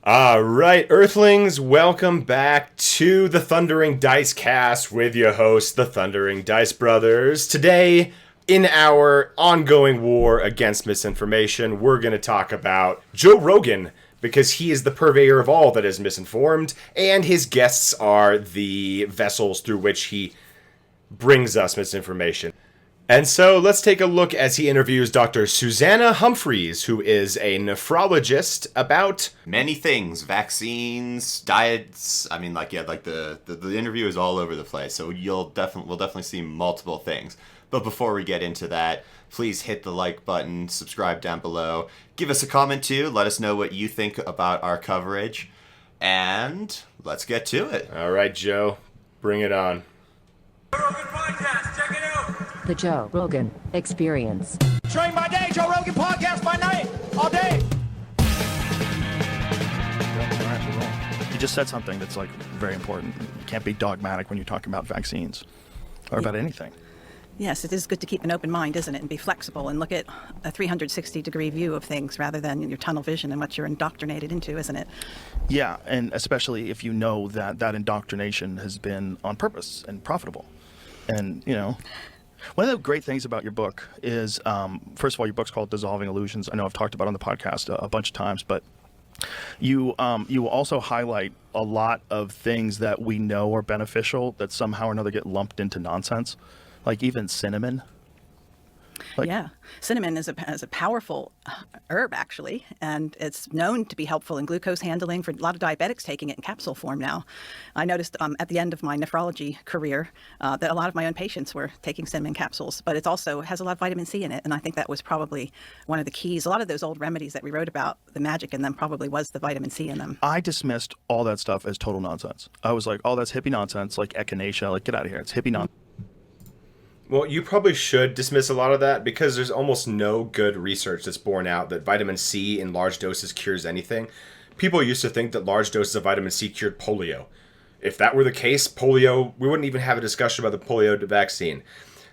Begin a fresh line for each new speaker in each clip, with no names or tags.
All right, Earthlings, welcome back to the Thundering Dice Cast with your hosts, the Thundering Dice Brothers. Today, in our ongoing war against misinformation, we're going to talk about Joe Rogan, because he is the purveyor of all that is misinformed, and his guests are the vessels through which he brings us misinformation. And so let's take a look as he interviews Dr. Suzanna Humphries, who is a nephrologist, about
many things, vaccines, diets. I mean, the interview is all over the place. So we'll definitely see multiple things. But before we get into that, please hit the like button, subscribe down below, give us a comment too. Let us know what you think about our coverage, and let's get to it.
All right, Joe, bring it on.
Joe Rogan Podcast, check it out.
The Joe Rogan Experience.
Train by day, Joe Rogan Podcast by night, all day.
You just said something that's very important. You can't be dogmatic when you're talking about vaccines or about anything.
Yes, it is good to keep an open mind, isn't it, and be flexible and look at a 360-degree view of things rather than your tunnel vision and what you're indoctrinated into, isn't it?
Yeah, and especially if you know that that indoctrination has been on purpose and profitable. And, one of the great things about your book is, first of all, your book's called Dissolving Illusions. I know I've talked about it on the podcast a bunch of times, but you also highlight a lot of things that we know are beneficial that somehow or another get lumped into nonsense, like even cinnamon.
Yeah, cinnamon is a powerful herb, actually, and it's known to be helpful in glucose handling for a lot of diabetics taking it in capsule form now. I noticed at the end of my nephrology career that a lot of my own patients were taking cinnamon capsules, but it also has a lot of vitamin C in it, and I think that was probably one of the keys. A lot of those old remedies that we wrote about, the magic in them probably was the vitamin C in them.
I dismissed all that stuff as total nonsense. I was like, oh, that's hippie nonsense, like echinacea, get out of here. It's hippie nonsense.
Well, you probably should dismiss a lot of that because there's almost no good research that's borne out that vitamin C in large doses cures anything. People used to think that large doses of vitamin C cured polio. If that were the case, polio, we wouldn't even have a discussion about the polio vaccine.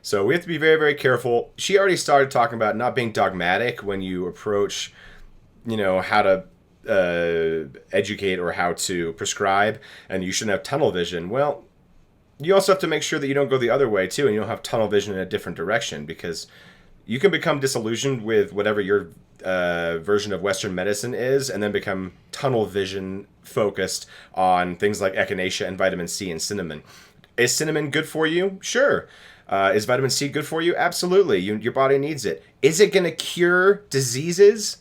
So we have to be very, very careful. She already started talking about not being dogmatic when you approach, how to educate or how to prescribe, and you shouldn't have tunnel vision. Well, you also have to make sure that you don't go the other way, too, and you don't have tunnel vision in a different direction, because you can become disillusioned with whatever your version of Western medicine is, and then become tunnel vision focused on things like echinacea and vitamin C and cinnamon. Is cinnamon good for you? Sure. Is vitamin C good for you? Absolutely. Your body needs it. Is it going to cure diseases?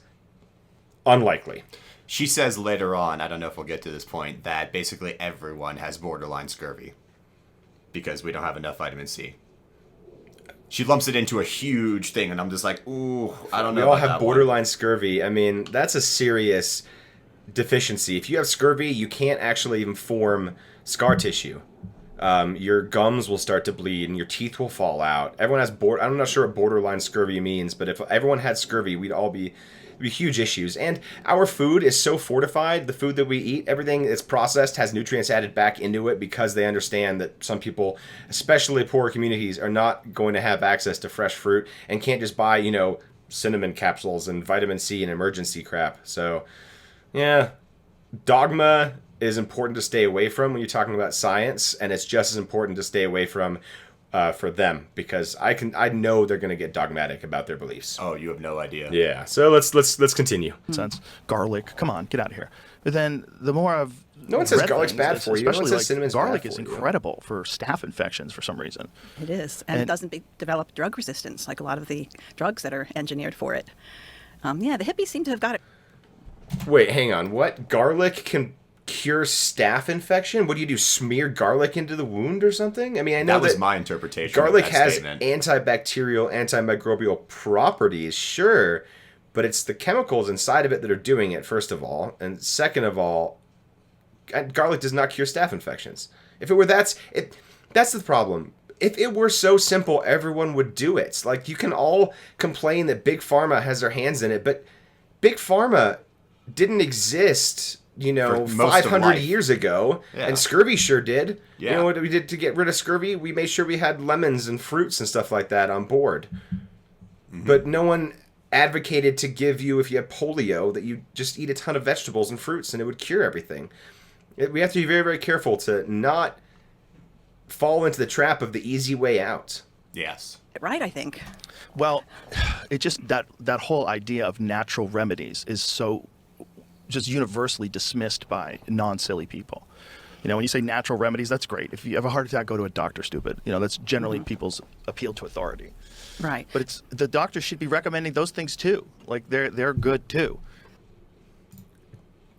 Unlikely.
She says later on, I don't know if we'll get to this point, that basically everyone has borderline scurvy because we don't have enough vitamin C. She lumps it into a huge thing, and I'm just like, ooh, I don't know.
We all have borderline scurvy. I mean, that's a serious deficiency. If you have scurvy, you can't actually even form scar tissue. Your gums will start to bleed, and your teeth will fall out. Everyone has I'm not sure what borderline scurvy means, but if everyone had scurvy, we'd all be huge issues. And our food is so fortified. The food that we eat, everything that's processed has nutrients added back into it because they understand that some people, especially poorer communities, are not going to have access to fresh fruit and can't just buy, cinnamon capsules and vitamin C and emergency crap. So, yeah, dogma is important to stay away from when you're talking about science, and it's just as important to stay away from for them, because I know they're going to get dogmatic about their beliefs.
Oh, you have no idea.
Yeah. So let's continue.
Sense. Garlic, come on, get out of here. But then the more I've
no one says garlic's
things,
bad for you. No one says cinnamon's
garlic
bad
is
for you.
incredible for staph infections for some reason.
It is, and it doesn't develop drug resistance like a lot of the drugs that are engineered for it. The hippies seem to have got it.
Wait, hang on. What? Garlic can cure staph infection? What do? Smear garlic into the wound or something? I mean, I know
that was my interpretation.
Garlic
of that
has
statement.
antibacterial, antimicrobial properties, sure, but it's the chemicals inside of it that are doing it, first of all, and second of all, garlic does not cure staph infections. If it were that's the problem. If it were so simple, everyone would do it. Like, you can all complain that Big Pharma has their hands in it, but Big Pharma didn't exist, 500 years ago, and scurvy sure did.
Yeah.
You know what we did to get rid of scurvy? We made sure we had lemons and fruits and stuff like that on board. Mm-hmm. But no one advocated to give you, if you had polio, that you just eat a ton of vegetables and fruits and it would cure everything. We have to be very, very careful to not fall into the trap of the easy way out.
Yes.
Right, I think.
Well, it just that whole idea of natural remedies is so just universally dismissed by non-silly people. You know, when you say natural remedies, that's great. If you have a heart attack, go to a doctor, stupid. You know, that's generally people's appeal to authority.
Right.
But it's the doctor should be recommending those things too. Like they're good too.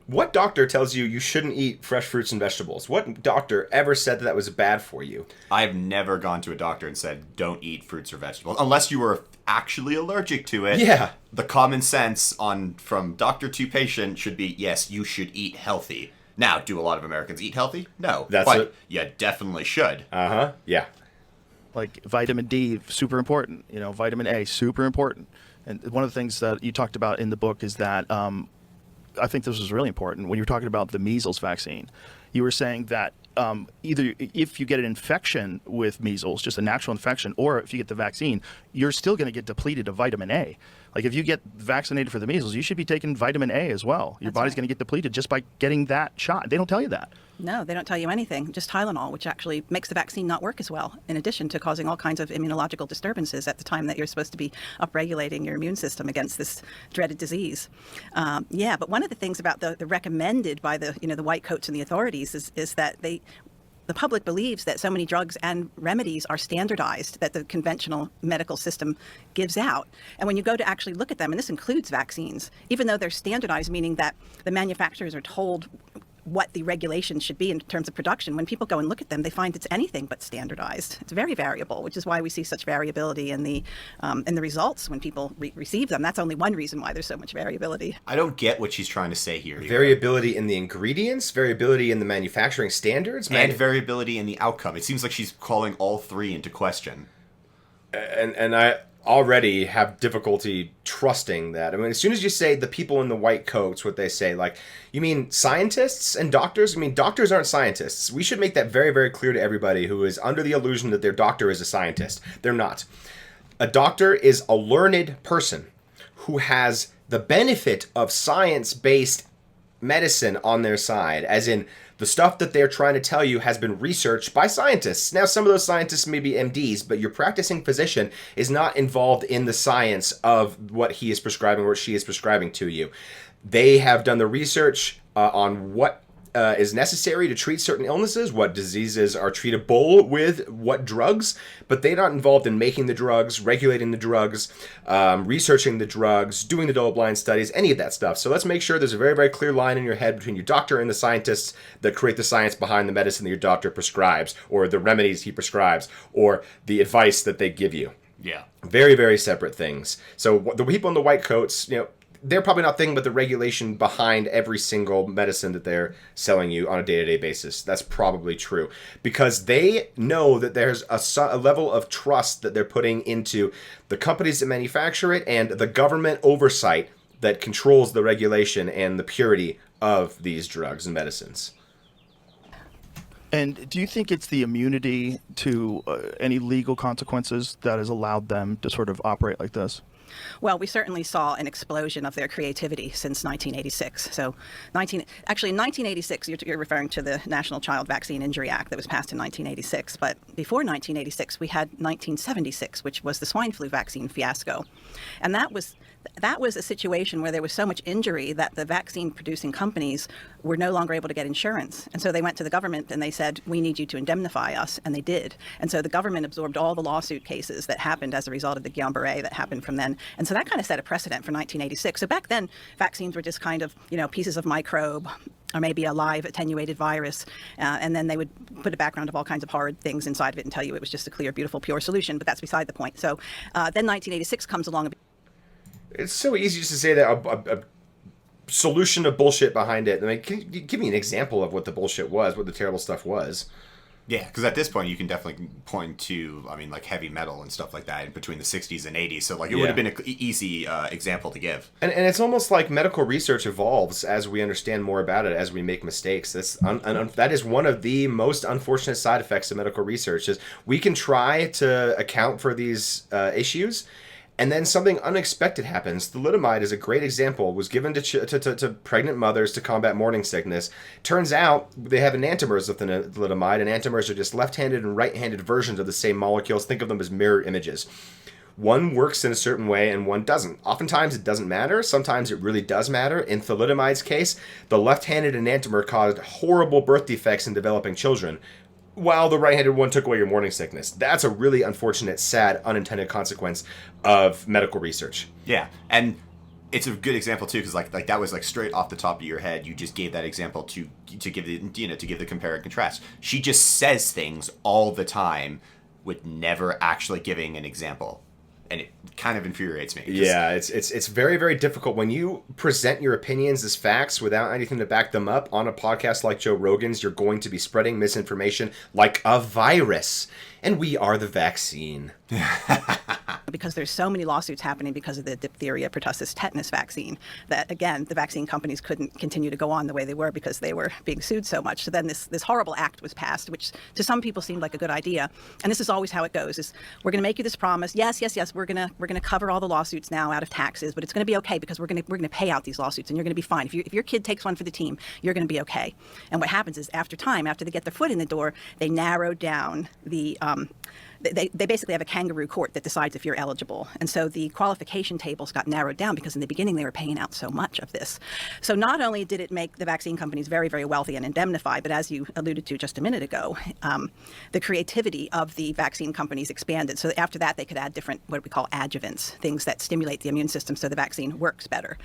What doctor tells you you shouldn't eat fresh fruits and vegetables? What doctor ever said that was bad for you?
I've never gone to a doctor and said, don't eat fruits or vegetables, unless you were actually allergic to it.
Yeah.
The common sense from doctor to patient should be, yes, you should eat healthy. Now, do a lot of Americans eat healthy? No. But you definitely should.
Uh-huh. Yeah.
Like vitamin D, super important. You know, vitamin A, super important. And one of the things that you talked about in the book is that I think this was really important when you were talking about the measles vaccine. You were saying that either if you get an infection with measles, just a natural infection, or if you get the vaccine, you're still going to get depleted of vitamin A. Like if you get vaccinated for the measles, you should be taking vitamin A as well. Your body's going to get depleted just by getting that shot. They don't tell you that.
No, they don't tell you anything, just Tylenol, which actually makes the vaccine not work as well, in addition to causing all kinds of immunological disturbances at the time that you're supposed to be upregulating your immune system against this dreaded disease. But one of the things about the recommended by the white coats and the authorities is that the public believes that so many drugs and remedies are standardized that the conventional medical system gives out. And when you go to actually look at them, and this includes vaccines, even though they're standardized, meaning that the manufacturers are told what the regulations should be in terms of production, when people go and look at them, they find it's anything but standardized. It's very variable, which is why we see such variability in the results when people receive them. That's only one reason why there's so much variability.
I don't get what she's trying to say here.
Variability in the ingredients, variability in the manufacturing standards,
and variability in the outcome. It seems like she's calling all three into question.
And I already have difficulty trusting that. I mean, as soon as you say the people in the white coats, what they say, like, you mean scientists and doctors? I mean, doctors aren't scientists. We should make that very, very clear to everybody who is under the illusion that their doctor is a scientist. They're not. A doctor is a learned person who has the benefit of science-based medicine on their side, as in the stuff that they're trying to tell you has been researched by scientists. Now, some of those scientists may be MDs, but your practicing physician is not involved in the science of what he is prescribing or what she is prescribing to you. They have done the research on what is necessary to treat certain illnesses, what diseases are treatable with what drugs, but they're not involved in making the drugs, regulating the drugs, researching the drugs, doing the double-blind studies, any of that stuff. So let's make sure there's a very, very clear line in your head between your doctor and the scientists that create the science behind the medicine that your doctor prescribes, or the remedies he prescribes, or the advice that they give you.
Yeah.
Very, very separate things. So the people in the white coats, they're probably not thinking about the regulation behind every single medicine that they're selling you on a day-to-day basis. That's probably true. Because they know that there's a level of trust that they're putting into the companies that manufacture it and the government oversight that controls the regulation and the purity of these drugs and medicines.
And do you think it's the immunity to any legal consequences that has allowed them to sort of operate like this?
Well, we certainly saw an explosion of their creativity since 1986. So, in 1986, you're referring to the National Child Vaccine Injury Act that was passed in 1986. But before 1986, we had 1976, which was the swine flu vaccine fiasco. And that was a situation where there was so much injury that the vaccine producing companies were no longer able to get insurance. And so they went to the government and they said, we need you to indemnify us. And they did. And so the government absorbed all the lawsuit cases that happened as a result of the Guillain-Barré that happened from then. And so that kind of set a precedent for 1986. So back then, vaccines were just kind of, pieces of microbe or maybe a live attenuated virus. And then they would put a background of all kinds of horrid things inside of it and tell you it was just a clear, beautiful, pure solution. But that's beside the point. So then 1986 comes along.
It's so easy just to say that a solution of bullshit behind it. I mean, can you give me an example of what the bullshit was, what the terrible stuff was?
Yeah, because at this point you can definitely point to, like heavy metal and stuff like that in between the 60s and 80s. So it would have been an easy example to give.
And it's almost like medical research evolves as we understand more about it, as we make mistakes. That is one of the most unfortunate side effects of medical research is we can try to account for these issues. And then something unexpected happens. Thalidomide is a great example. Was given to pregnant mothers to combat morning sickness. Turns out they have enantiomers of the thalidomide. Enantiomers are just left-handed and right-handed versions of the same molecules. Think of them as mirror images. One works in a certain way and one doesn't. Oftentimes it doesn't matter. Sometimes it really does matter. In thalidomide's case, the left-handed enantiomer caused horrible birth defects in developing children, while the right-handed one took away your morning sickness. That's a really unfortunate, sad, unintended consequence of medical research.
Yeah, and it's a good example too, because like that was like straight off the top of your head. You just gave that example to give the to give the compare and contrast. She just says things all the time with never actually giving an example, and it kind of infuriates me.
Yeah, it's very, very difficult when you present your opinions as facts without anything to back them up on a podcast like Joe Rogan's. You're going to be spreading misinformation like a virus, and we are the vaccine.
Because there's so many lawsuits happening because of the diphtheria, pertussis, tetanus vaccine that, again, the vaccine companies couldn't continue to go on the way they were because they were being sued so much. So then this horrible act was passed, which to some people seemed like a good idea. And this is always how it goes: is we're going to make you this promise. Yes, we're going to cover all the lawsuits now out of taxes, but it's going to be okay because we're going to pay out these lawsuits, and you're going to be fine. If your kid takes one for the team, you're going to be okay. And what happens is, after they get their foot in the door, they narrow down the They basically have a kangaroo court that decides if you're eligible. And so the qualification tables got narrowed down because in the beginning they were paying out so much of this. So not only did it make the vaccine companies very, very wealthy and indemnified, but as you alluded to just a minute ago, the creativity of the vaccine companies expanded. So after that, they could add different, what we call adjuvants, things that stimulate the immune system so the vaccine works better.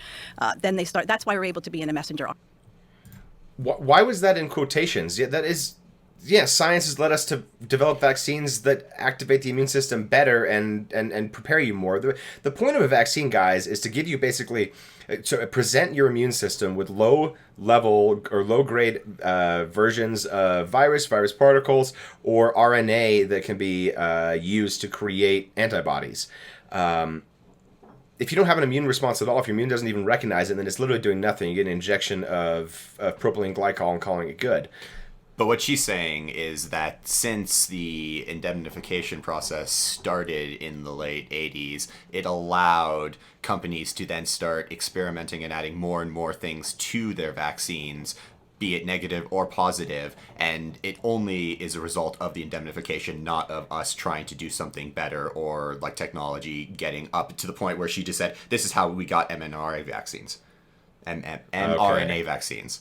Then that's why we're able to be in a messenger.
Why was that in quotations? Yeah, that is... Yeah, science has led us to develop vaccines that activate the immune system better and prepare you more. The point of a vaccine, guys, is to give you basically, to present your immune system with low-level or low-grade versions of virus particles, or RNA that can be used to create antibodies. If you don't have an immune response at all, if your immune doesn't even recognize it, then it's literally doing nothing. You get an injection of propylene glycol and calling it good.
But what she's saying is that since the indemnification process started in the late 80s, it allowed companies to then start experimenting and adding more and more things to their vaccines, be it negative or positive, and it only is a result of the indemnification, not of us trying to do something better or like technology getting up to the point where she just said, this is how we got mRNA vaccines. mRNA vaccines.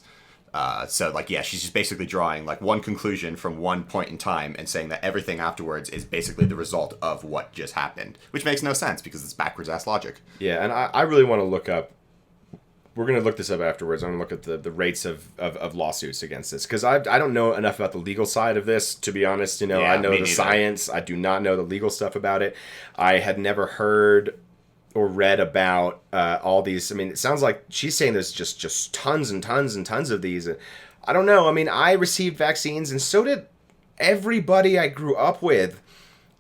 So, like, yeah, she's just basically drawing, like, one conclusion from one point in time and saying that everything afterwards is basically the result of what just happened, which makes no sense because it's backwards-ass logic.
Yeah, and I really want to look up... We're going to look this up afterwards. I'm going to look at the rates of lawsuits against this, because I don't know enough about the legal side of this, to be honest. You know,
Yeah,
I know
me
the
neither.
science. I do not know the legal stuff about it. I had never heard or read about all these. I mean, it sounds like she's saying there's just tons and tons and tons of these. I don't know. I mean, I received vaccines, and so did everybody I grew up with,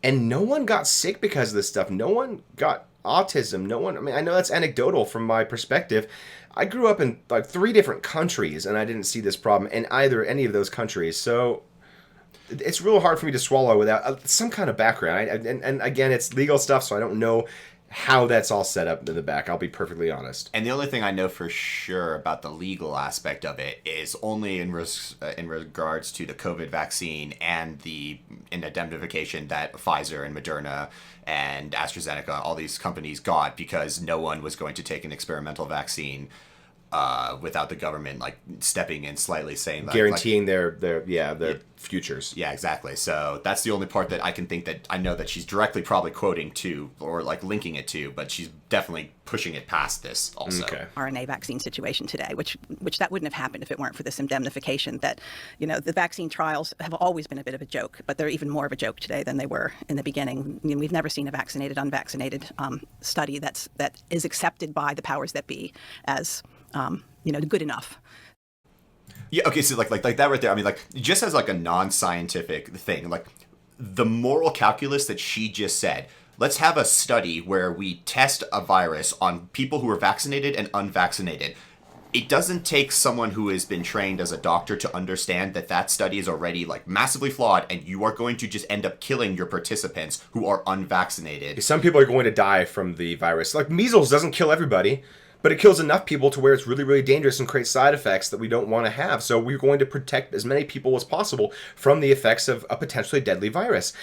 and no one got sick because of this stuff. No one got autism. No one. I mean, I know that's anecdotal from my perspective. I grew up in like 3 different countries, and I didn't see this problem in any of those countries. So it's real hard for me to swallow without some kind of background. And again, it's legal stuff, so I don't know how that's all set up in the back. I'll be perfectly honest.
And the only thing I know for sure about the legal aspect of it is only in regards to the COVID vaccine and the indemnification that Pfizer and Moderna and AstraZeneca, all these companies got because no one was going to take an experimental vaccine without the government like stepping in slightly, saying that,
Guaranteeing their futures.
Yeah, exactly. So that's the only part that I can think that I know that she's directly probably quoting to or like linking it to, but she's definitely pushing it past this also.
Okay.
RNA vaccine situation today, which that wouldn't have happened if it weren't for this indemnification. That, you know, the vaccine trials have always been a bit of a joke, but they're even more of a joke today than they were in the beginning. I mean, we've never seen a vaccinated, unvaccinated study that is accepted by the powers that be as good enough.
Yeah, okay, so like that right there, I mean, like, just as like a non-scientific thing, like the moral calculus that she just said, let's have a study where we test a virus on people who are vaccinated and unvaccinated. it doesn't take someone who has been trained as a doctor to understand that that study is already like massively flawed, and you are going to just end up killing your participants who are unvaccinated.
Some people are going to die from the virus. Like measles doesn't kill everybody, but it kills enough people to where it's really, really dangerous and creates side effects that we don't want to have. So we're going to protect as many people as possible from the effects of a potentially deadly virus.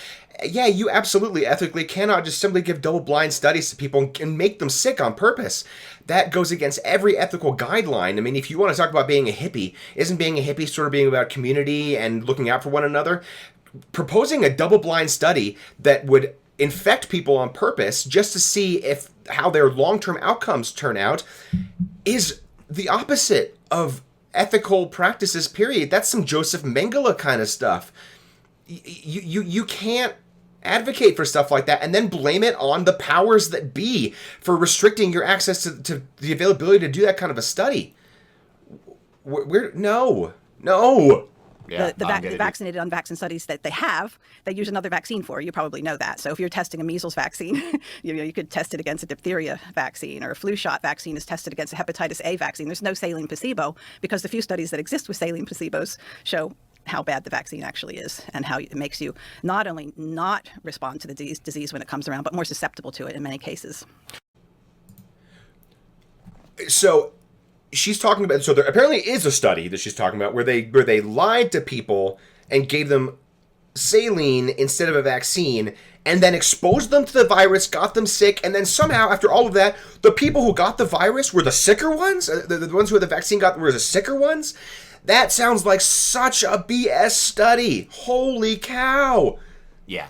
Yeah, you absolutely ethically cannot just simply give double-blind studies to people and make them sick on purpose. That goes against every ethical guideline. I mean, if you want to talk about being a hippie, isn't being a hippie sort of being about community and looking out for one another? Proposing a double-blind study that would infect people on purpose just to see if how their long-term outcomes turn out is the opposite of ethical practices, period. That's some Joseph Mengele kind of stuff. You can't advocate for stuff like that and then blame it on the powers that be for restricting your access to the availability to do that kind of a study. No.
Yeah,
The vaccinated, unvaccinated studies that they use another vaccine for. You probably know that. So if you're testing a measles vaccine, you could test it against a diphtheria vaccine, or a flu shot vaccine is tested against a hepatitis A vaccine. There's no saline placebo because the few studies that exist with saline placebos show how bad the vaccine actually is and how it makes you not only not respond to the disease when it comes around, but more susceptible to it in many cases.
So she's talking about, so there apparently is a study that she's talking about where they lied to people and gave them saline instead of a vaccine and then exposed them to the virus, got them sick, and then somehow after all of that, the people who got the virus were the sicker ones? The ones who had the vaccine were the sicker ones? That sounds like such a BS study. Holy cow.
Yeah.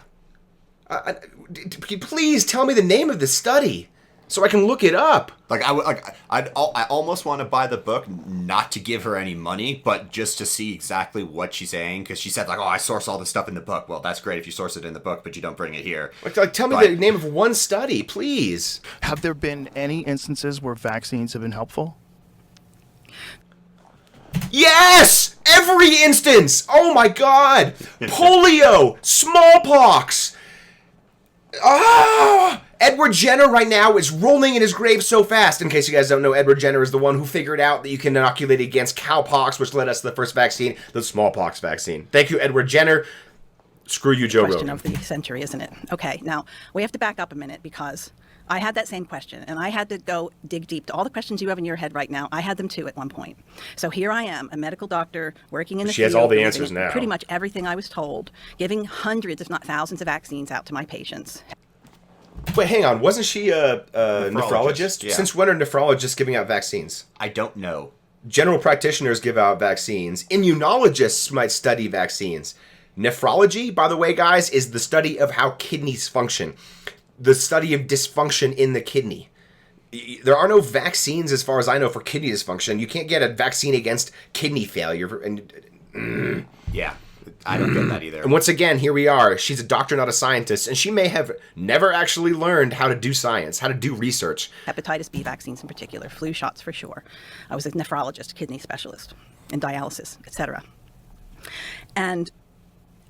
Please tell me the name of the study so I can look it up.
I almost want to buy the book, not to give her any money, but just to see exactly what she's saying, because she said like, "Oh, I source all this stuff in the book." Well, that's great if you source it in the book, but you don't bring it here.
Like tell me the name of one study, please.
Have there been any instances where vaccines have been helpful?
Yes! Every instance! Oh my god! Polio! Smallpox! Edward Jenner right now is rolling in his grave so fast. In case you guys don't know, Edward Jenner is the one who figured out that you can inoculate against cowpox, which led us to the first vaccine, the smallpox vaccine. Thank you, Edward Jenner. Screw you, Joe Rogan.
Question of the century, isn't it? Okay, now we have to back up a minute because I had that same question, and I had to go dig deep to all the questions you have in your head right now. I had them too at one point. So here I am, a medical doctor working in the field.
She has all the answers now.
Pretty much everything I was told, giving hundreds, if not thousands, of vaccines out to my patients.
Wait, hang on. Wasn't she a nephrologist?
Yeah.
Since when are nephrologists giving out vaccines?
I don't know.
General practitioners give out vaccines. Immunologists might study vaccines. Nephrology, by the way, guys, is the study of how kidneys function. The study of dysfunction in the kidney. There are no vaccines, as far as I know, for kidney dysfunction. You can't get a vaccine against kidney failure.
Yeah, I don't get that either.
And once again, here we are. She's a doctor, not a scientist, and she may have never actually learned how to do science, how to do research.
Hepatitis B vaccines in particular, flu shots for sure. I was a nephrologist, kidney specialist, in dialysis, etc. And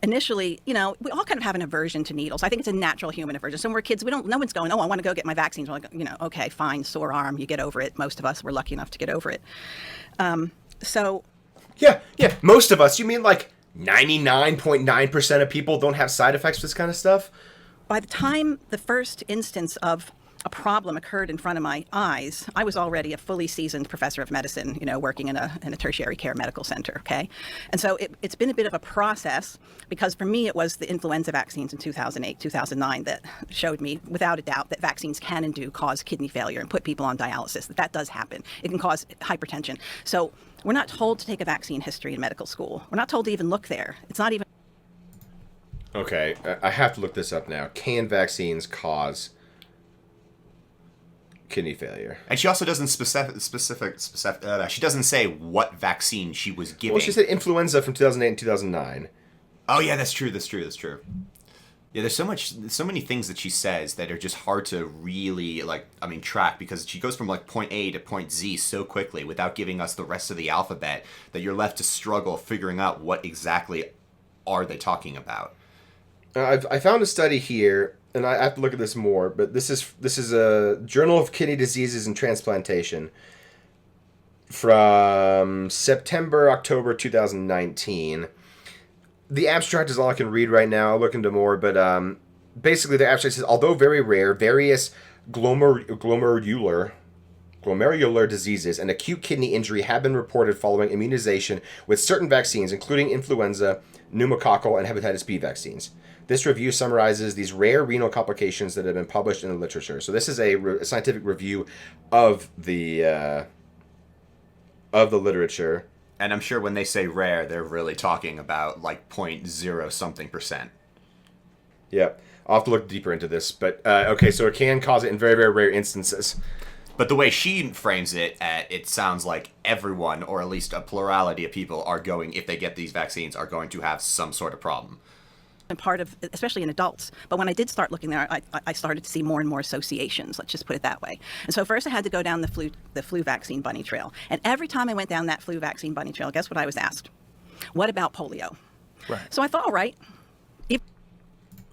initially, we all kind of have an aversion to needles. I think it's a natural human aversion. So when we're kids, no one's going, "Oh, I want to go get my vaccines." We're like, okay, fine, sore arm, you get over it. Most of us were lucky enough to get over it.
Yeah, most of us. You mean like 99.9% of people don't have side effects with this kind of stuff?
By the time the first instance of a problem occurred in front of my eyes, I was already a fully seasoned professor of medicine, working in a tertiary care medical center, okay? And so it's been a bit of a process, because for me it was the influenza vaccines in 2008, 2009 that showed me without a doubt that vaccines can and do cause kidney failure and put people on dialysis, that does happen. It can cause hypertension. So we're not told to take a vaccine history in medical school. We're not told to even look there. It's not even...
Okay, I have to look this up now. Can vaccines cause kidney failure?
And she also doesn't she doesn't say what vaccine she was giving.
Well, she said influenza from 2008 and 2009.
Oh yeah, that's true. Yeah, there's so many things that she says that are just hard to really track, because she goes from point A to point Z so quickly without giving us the rest of the alphabet that you're left to struggle figuring out what exactly are they talking about.
I found a study here, and I have to look at this more, but this is a Journal of Kidney Diseases and Transplantation. from September, October 2019. The abstract is all I can read right now. I'll look into more, but basically the abstract says, although very rare, various glomerular diseases and acute kidney injury have been reported following immunization with certain vaccines, including influenza, pneumococcal, and hepatitis B vaccines. This review summarizes these rare renal complications that have been published in the literature. So this is a scientific review of the literature.
And I'm sure when they say rare, they're really talking about like 0.0 something %.
Yep. I'll have to look deeper into this. But, okay, so it can cause it in very, very rare instances.
But the way she frames it, it sounds like everyone, or at least a plurality of people, are going, if they get these vaccines, are going to have some sort of problem.
And part of, especially in adults. But when I did start looking there, I started to see more and more associations. Let's just put it that way. And so first I had to go down the flu vaccine bunny trail. And every time I went down that flu vaccine bunny trail, guess what I was asked? What about polio?
Right.
So I thought, all right.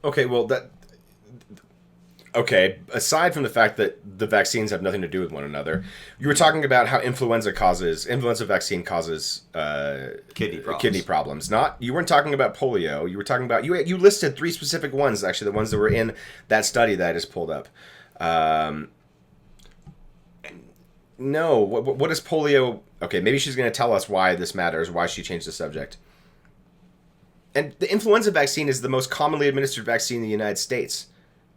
Okay, well, okay, aside from the fact that the vaccines have nothing to do with one another, you were talking about how influenza vaccine causes kidney problems. You weren't talking about polio. You were talking about, you listed 3 specific ones, actually, the ones that were in that study that I just pulled up. No, what is polio? Okay, maybe she's going to tell us why this matters, why she changed the subject. And the influenza vaccine is the most commonly administered vaccine in the United States.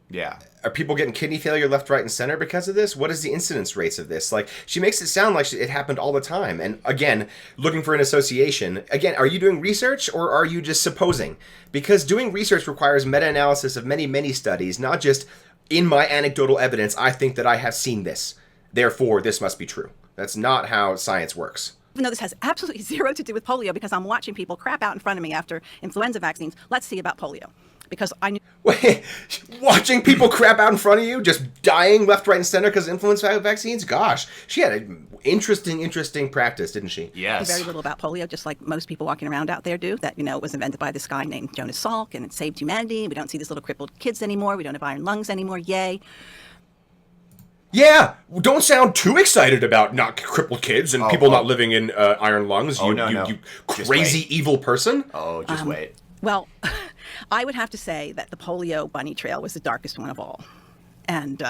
Yeah.
Are people getting kidney failure left, right, and center because of this? What is the incidence rates of this? Like, she makes it sound like it happened all the time. And again, looking for an association. Again, are you doing research or are you just supposing? Because doing research requires meta-analysis of many, many studies, not just in my anecdotal evidence, I think that I have seen this. Therefore, this must be true. That's not how science works.
Even though this has absolutely zero to do with polio, because I'm watching people crap out in front of me after influenza vaccines, let's see about polio. Because I knew...
Wait, watching people crap out in front of you, just dying left, right, and center because of influenza vaccines? Gosh, she had an interesting practice, didn't she?
Yes.
Very little about polio, just like most people walking around out there do. That, it was invented by this guy named Jonas Salk, and it saved humanity. We don't see these little crippled kids anymore. We don't have iron lungs anymore. Yay.
Yeah, don't sound too excited about not crippled kids and people not living in iron lungs.
Oh,
you,
no.
you crazy evil person.
Oh, just wait.
Well, I would have to say that the polio bunny trail was the darkest one of all. And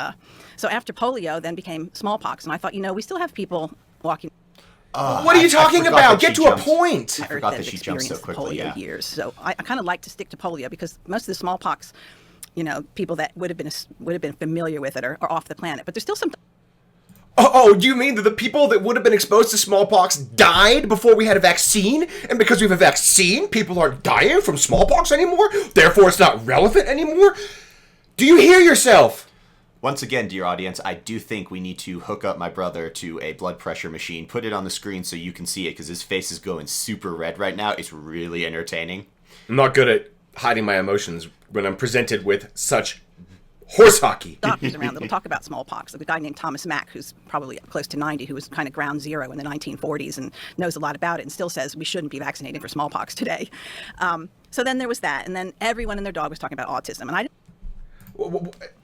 so after polio then became smallpox. And I thought, we still have people walking...
What are you talking about? Get to a point.
I forgot that she jumped so quickly,
polio years. So I kind of like to stick to polio because most of the smallpox... people that would have been familiar with it are off the planet. But there's still some...
Oh, do you mean that the people that would have been exposed to smallpox died before we had a vaccine? And because we have a vaccine, people aren't dying from smallpox anymore? Therefore, it's not relevant anymore? Do you hear yourself?
Once again, dear audience, I do think we need to hook up my brother to a blood pressure machine, put it on the screen so you can see it, because his face is going super red right now. It's really entertaining.
I'm not good at hiding my emotions when I'm presented with such horse hockey.
Doctors around that'll talk about smallpox. Like a guy named Thomas Mack, who's probably close to 90, who was kind of ground zero in the 1940s and knows a lot about it and still says we shouldn't be vaccinated for smallpox today. So then there was that. And then everyone and their dog was talking about autism. And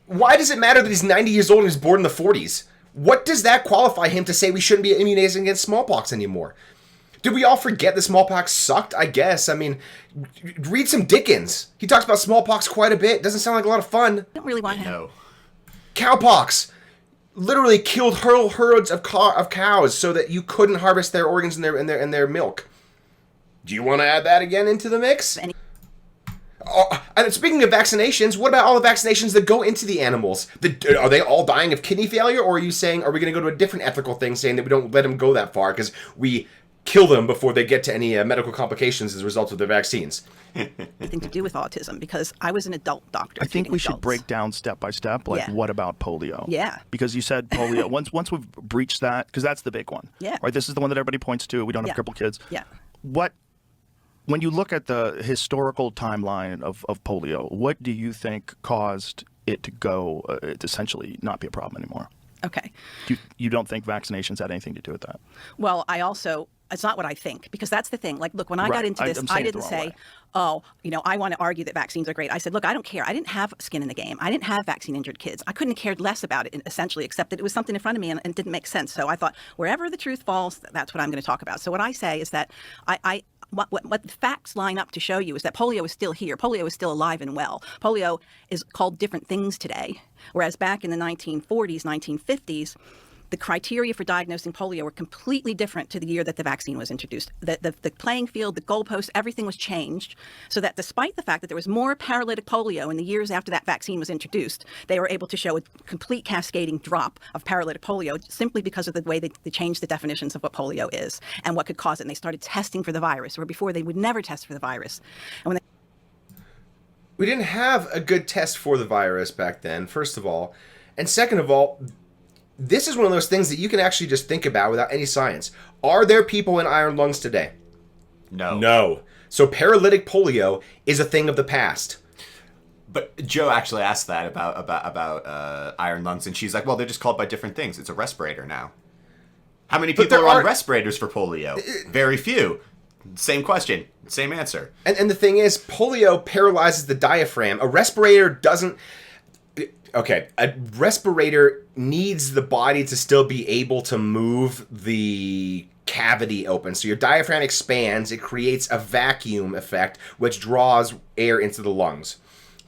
Why does it matter that he's 90 years old and was born in the 40s? What does that qualify him to say we shouldn't be immunizing against smallpox anymore? Did we all forget that smallpox sucked? I guess. I mean, read some Dickens. He talks about smallpox quite a bit. Doesn't sound like a lot of fun.
I don't really want him.
No.
Cowpox literally killed herds of cows so that you couldn't harvest their organs and their milk. Do you want to add that again into the mix? And speaking of vaccinations, what about all the vaccinations that go into the animals? Are they all dying of kidney failure, or are you saying, are we going to go to a different ethical thing, saying that we don't let them go that far because we kill them before they get to any medical complications as a result of their vaccines?
Anything to do with autism, because I was an adult doctor.
I think
treating
we should
adults.
break down step by step, like,
Yeah.
what about polio?
Yeah.
Because you said polio, once we've breached that, because that's the big one.
Yeah.
Right, this is the one that everybody points to. We don't have
Yeah.
crippled kids.
Yeah.
When you look at the historical timeline of polio, what do you think caused it to go, to essentially not be a problem anymore?
Okay.
You don't think vaccinations had anything to do with that?
Well, I also it's not what I think, because that's the thing. Like, look, when I got
Right.
into this,
I'm saying
I
it the
didn't
wrong
say,
way.
oh, I want to argue that vaccines are great. I said, look, I don't care. I didn't have skin in the game. I didn't have vaccine injured kids. I couldn't have cared less about it, essentially, except that it was something in front of me and it didn't make sense. So I thought, wherever the truth falls, that's what I'm going to talk about. So what I say is that what the facts line up to show you is that polio is still here. Polio is still alive and well. Polio is called different things today, whereas back in the 1940s, 1950s, the criteria for diagnosing polio were completely different to the year that the vaccine was introduced. The playing field, the goalposts, everything was changed, so that despite the fact that there was more paralytic polio in the years after that vaccine was introduced, they were able to show a complete cascading drop of paralytic polio simply because of the way they changed the definitions of what polio is and what could cause it. And they started testing for the virus, where before they would never test for the virus. And when they
We didn't have a good test for the virus back then, first of all. And second of all, this is one of those things that you can actually just think about without any science. Are there people in iron lungs today?
No.
No. So paralytic polio is a thing of the past.
But Joe actually asked that about iron lungs, and she's like, well, they're just called by different things. It's a respirator now. How many people
there
are on
are-
respirators for polio? Very few. Same question, same answer.
And the thing is, polio paralyzes the diaphragm. A respirator doesn't... Okay, a respirator needs the body to still be able to move the cavity open. So your diaphragm expands, it creates a vacuum effect, which draws air into the lungs.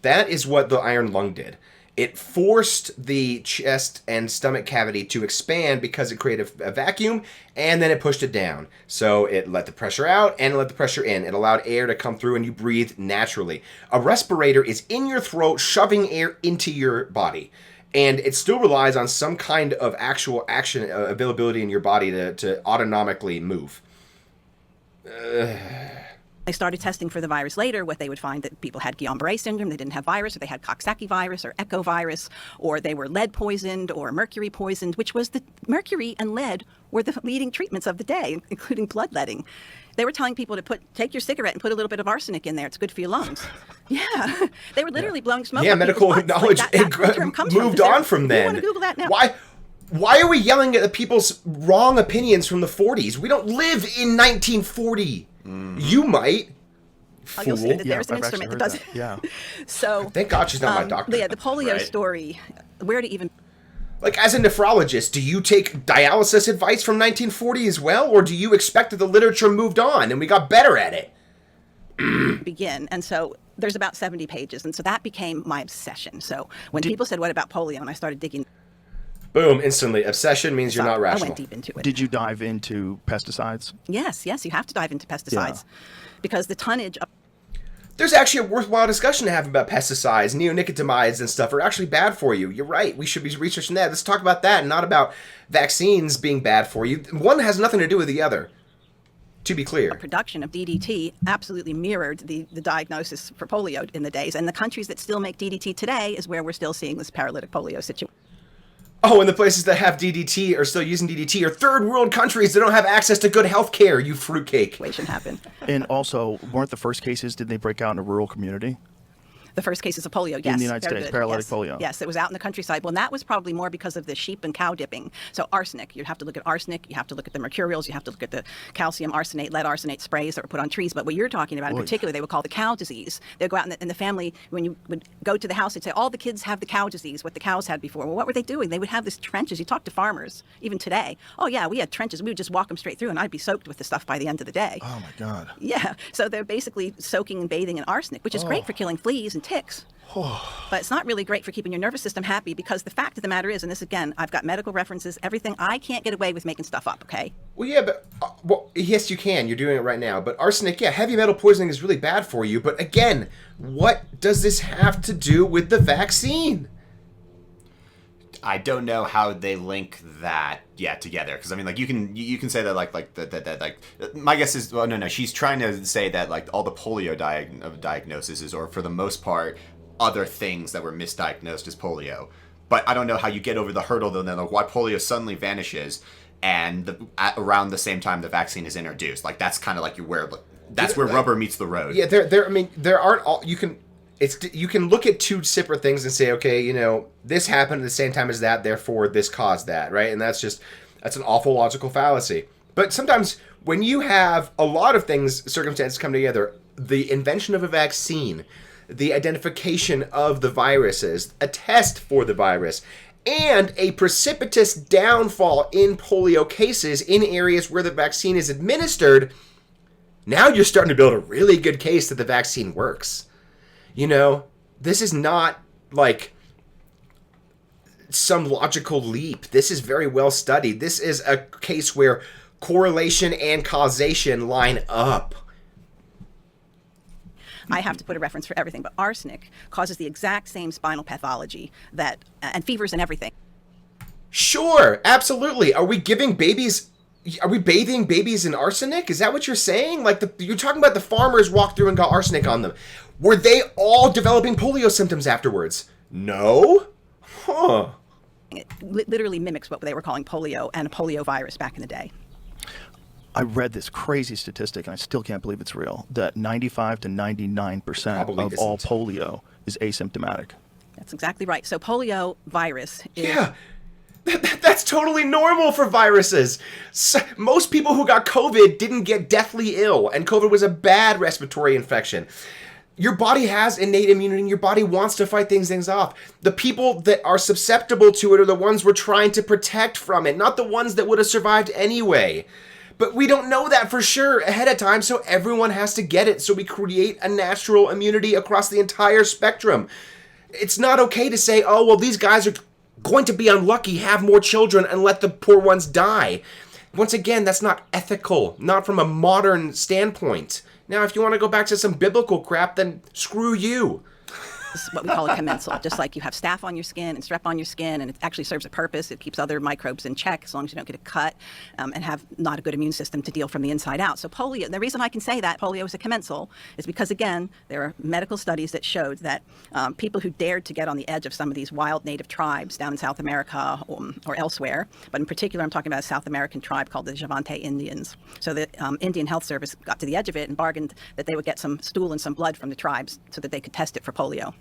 That is what the iron lung did. It forced the chest and stomach cavity to expand because it created a vacuum, and then it pushed it down. So it let the pressure out and it let the pressure in. It allowed air to come through and you breathe naturally. A respirator is in your throat, shoving air into your body. And it still relies on some kind of actual action availability in your body to autonomically move.
They started testing for the virus later, what they would find that people had Guillain-Barré syndrome, they didn't have virus, or they had Coxsackie virus or echovirus, or they were lead poisoned or mercury poisoned, which was the mercury and lead were the leading treatments of the day, including bloodletting. They were telling people to take your cigarette and put a little bit of arsenic in there. It's good for your lungs. Yeah, they were literally blowing smoke.
Yeah,
up
medical
people's butts.
knowledge
Like that's where the term comes
moved
from.
on from then.
You want to Google that now?
Why are we yelling at the people's wrong opinions from the 40s? We don't live in 1940. You might.
Oh, you'll see
Fool.
that
Yeah,
there's an
I've actually
instrument that
heard
does
that.
it.
Yeah.
So
Thank God she's not my doctor.
Yeah, the polio
Right.
story, where to even
Like, as a nephrologist, do you take dialysis advice from 1940 as well? Or do you expect that the literature moved on and we got better at it?
begin. And so there's about 70 pages. And so that became my obsession. So when people said, what about polio? And I started digging.
Boom, instantly. Obsession means you're not
I
rational.
went deep into it.
Did you dive into pesticides?
Yes, you have to dive into pesticides because the tonnage of
There's actually a worthwhile discussion to have about pesticides, neonicotinoids and stuff are actually bad for you. You're right. We should be researching that. Let's talk about that and not about vaccines being bad for you. One has nothing to do with the other, to be clear.
production of DDT absolutely mirrored the diagnosis for polio in the days. And the countries that still make DDT today is where we're still seeing this paralytic polio situation.
Oh, and the places that have DDT are still using DDT are third world countries that don't have access to good health care, you fruitcake.
Happen.
And also, weren't the first cases, did they break out in a rural community?
The first cases of polio, yes.
the United
very
States,
good,
paralytic
yes.
polio.
Yes, it was out in the countryside. Well, and that was probably more because of the sheep and cow dipping. So arsenic, you'd have to look at arsenic, you have to look at the mercurials, you have to look at the calcium arsenate, lead arsenate sprays that were put on trees. But what you're talking about in particular, they would call the cow disease. They'd go out in the family, when you would go to the house, they'd say, all the kids have the cow disease, what the cows had before. Well, what were they doing? They would have these trenches. You talk to farmers, even today. Oh, yeah, we had trenches. We would just walk them straight through, and I'd be soaked with the stuff by the end of the day.
Oh, my God.
Yeah, so they're basically soaking and bathing in arsenic, which is great for killing fleas and ticks. But it's not really great for keeping your nervous system happy because the fact of the matter is, and this again, I've got medical references, everything, I can't get away with making stuff up, okay?
Well, yeah, but, yes, you can. You're doing it right now. But arsenic, yeah, heavy metal poisoning is really bad for you. But again, what does this have to do with the vaccine?
I don't know how they link that together, because I mean, like, you can say that like my guess is, well, no, she's trying to say that like all the polio diagnoses or for the most part other things that were misdiagnosed as polio, but I don't know how you get over the hurdle then like why polio suddenly vanishes and around the same time the vaccine is introduced. Like that's kind of like where rubber meets the road.
Yeah, there aren't all you can look at two separate things and say, okay, this happened at the same time as that, therefore this caused that, right? And that's an awful logical fallacy. But sometimes when you have a lot of things, circumstances come together, the invention of a vaccine, the identification of the viruses, a test for the virus, and a precipitous downfall in polio cases in areas where the vaccine is administered, now you're starting to build a really good case that the vaccine works. You know, this is not like some logical leap. This is very well studied. This is a case where correlation and causation line up.
I have to put a reference for everything, but arsenic causes the exact same spinal pathology and fevers and everything.
Sure, absolutely. Are we bathing babies in arsenic? Is that what you're saying? Like, you're talking about the farmers walked through and got arsenic on them. Were they all developing polio symptoms afterwards? No? Huh.
It literally mimics what they were calling polio and a polio virus back in the day.
I read this crazy statistic, and I still can't believe it's real, that 95 to 99% of all polio is asymptomatic.
That's exactly right. So polio virus is...
Yeah. That's totally normal for viruses. Most people who got COVID didn't get deathly ill, and COVID was a bad respiratory infection. Your body has innate immunity, and your body wants to fight things off. The people that are susceptible to it are the ones we're trying to protect from it, not the ones that would have survived anyway. But we don't know that for sure ahead of time, so everyone has to get it, so we create a natural immunity across the entire spectrum. It's not okay to say, oh, well, these guys are going to be unlucky, have more children, and let the poor ones die. Once again, that's not ethical, not from a modern standpoint. Now, if you want to go back to some biblical crap, then screw you.
This is what we call a commensal. Just like you have staph on your skin and strep on your skin, and it actually serves a purpose. It keeps other microbes in check as long as you don't get a cut and have not a good immune system to deal from the inside out. So polio, the reason I can say that polio is a commensal is because, again, there are medical studies that showed that people who dared to get on the edge of some of these wild native tribes down in South America or elsewhere, but in particular I'm talking about a South American tribe called the Javante Indians. So the Indian Health Service got to the edge of it and bargained that they would get some stool and some blood from the tribes so that they could test it for polio.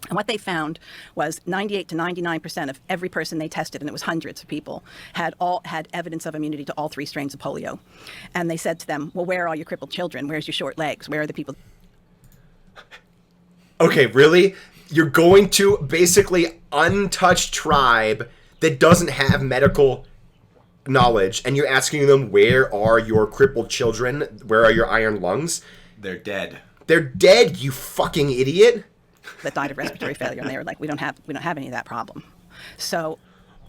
And what they found was 98 to 99% of every person they tested, and it was hundreds of people, had evidence of immunity to all 3 strains of polio. And they said to them, well, where are all your crippled children? Where's your short legs? Where are the people?
Okay, really? You're going to basically untouched tribe that doesn't have medical knowledge, and you're asking them, where are your crippled children? Where are your iron lungs?
They're dead.
They're dead, you fucking idiot.
That died of respiratory failure, and they were like, we don't have any of that problem. So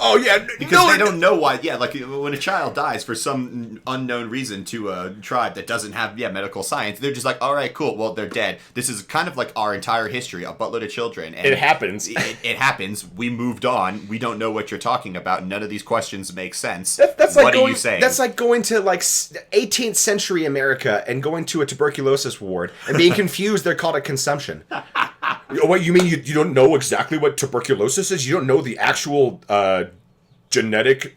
Oh yeah,
because they don't know why. Yeah, like when a child dies for some unknown reason to a tribe that doesn't have medical science, they're just like, all right, cool. Well, they're dead. This is kind of like our entire history, a buttload of children. And
it happens.
It happens. We moved on. We don't know what you're talking about. None of these questions make sense.
That's
what
like
are you saying?
That's like going to like 18th century America and going to a tuberculosis ward and being confused. They're called a consumption. What, you mean you don't know exactly what tuberculosis is? You don't know the actual genetic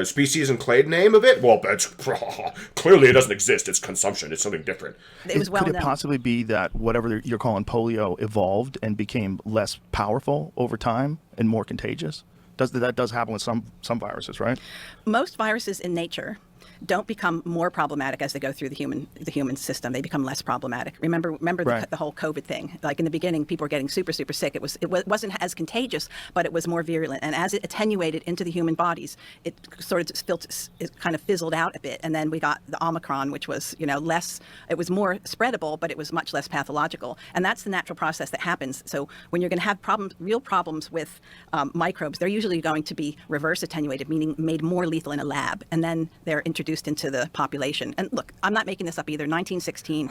species and clade name of it? Well, that's clearly it doesn't exist. It's consumption. It's something different.
It was well
Could it
known.
possibly be that whatever you're calling polio evolved and became less powerful over time and more contagious? That does happen with some viruses, right?
Most viruses in nature don't become more problematic as they go through the human system. They become less problematic. Remember
Right.
the whole COVID thing. Like in the beginning, people were getting super, super sick. It wasn't as contagious, but it was more virulent. And as it attenuated into the human bodies, it sort of it kind of fizzled out a bit. And then we got the Omicron, which was less. It was more spreadable, but it was much less pathological. And that's the natural process that happens. So when you're going to have real problems with microbes, they're usually going to be reverse attenuated, meaning made more lethal in a lab, and then they're introduced into the population. And look, I'm not making this up either. 1916.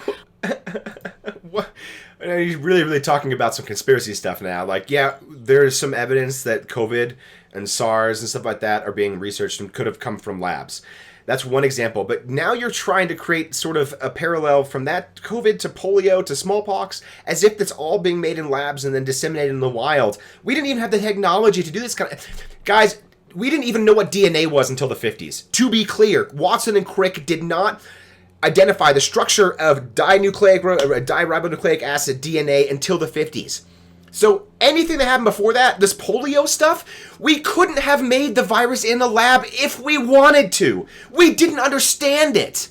What? You're really, really talking about some conspiracy stuff now. Like, yeah, there's some evidence that COVID and SARS and stuff like that are being researched and could have come from labs. That's one example. But now you're trying to create sort of a parallel from that COVID to polio to smallpox, as if it's all being made in labs and then disseminated in the wild. We didn't even have the technology to do this kind of... Guys, we didn't even know what DNA was until the 50s. To be clear, Watson and Crick did not identify the structure of diribonucleic acid DNA until the 50s. So anything that happened before that, this polio stuff, we couldn't have made the virus in the lab if we wanted to. We didn't understand it.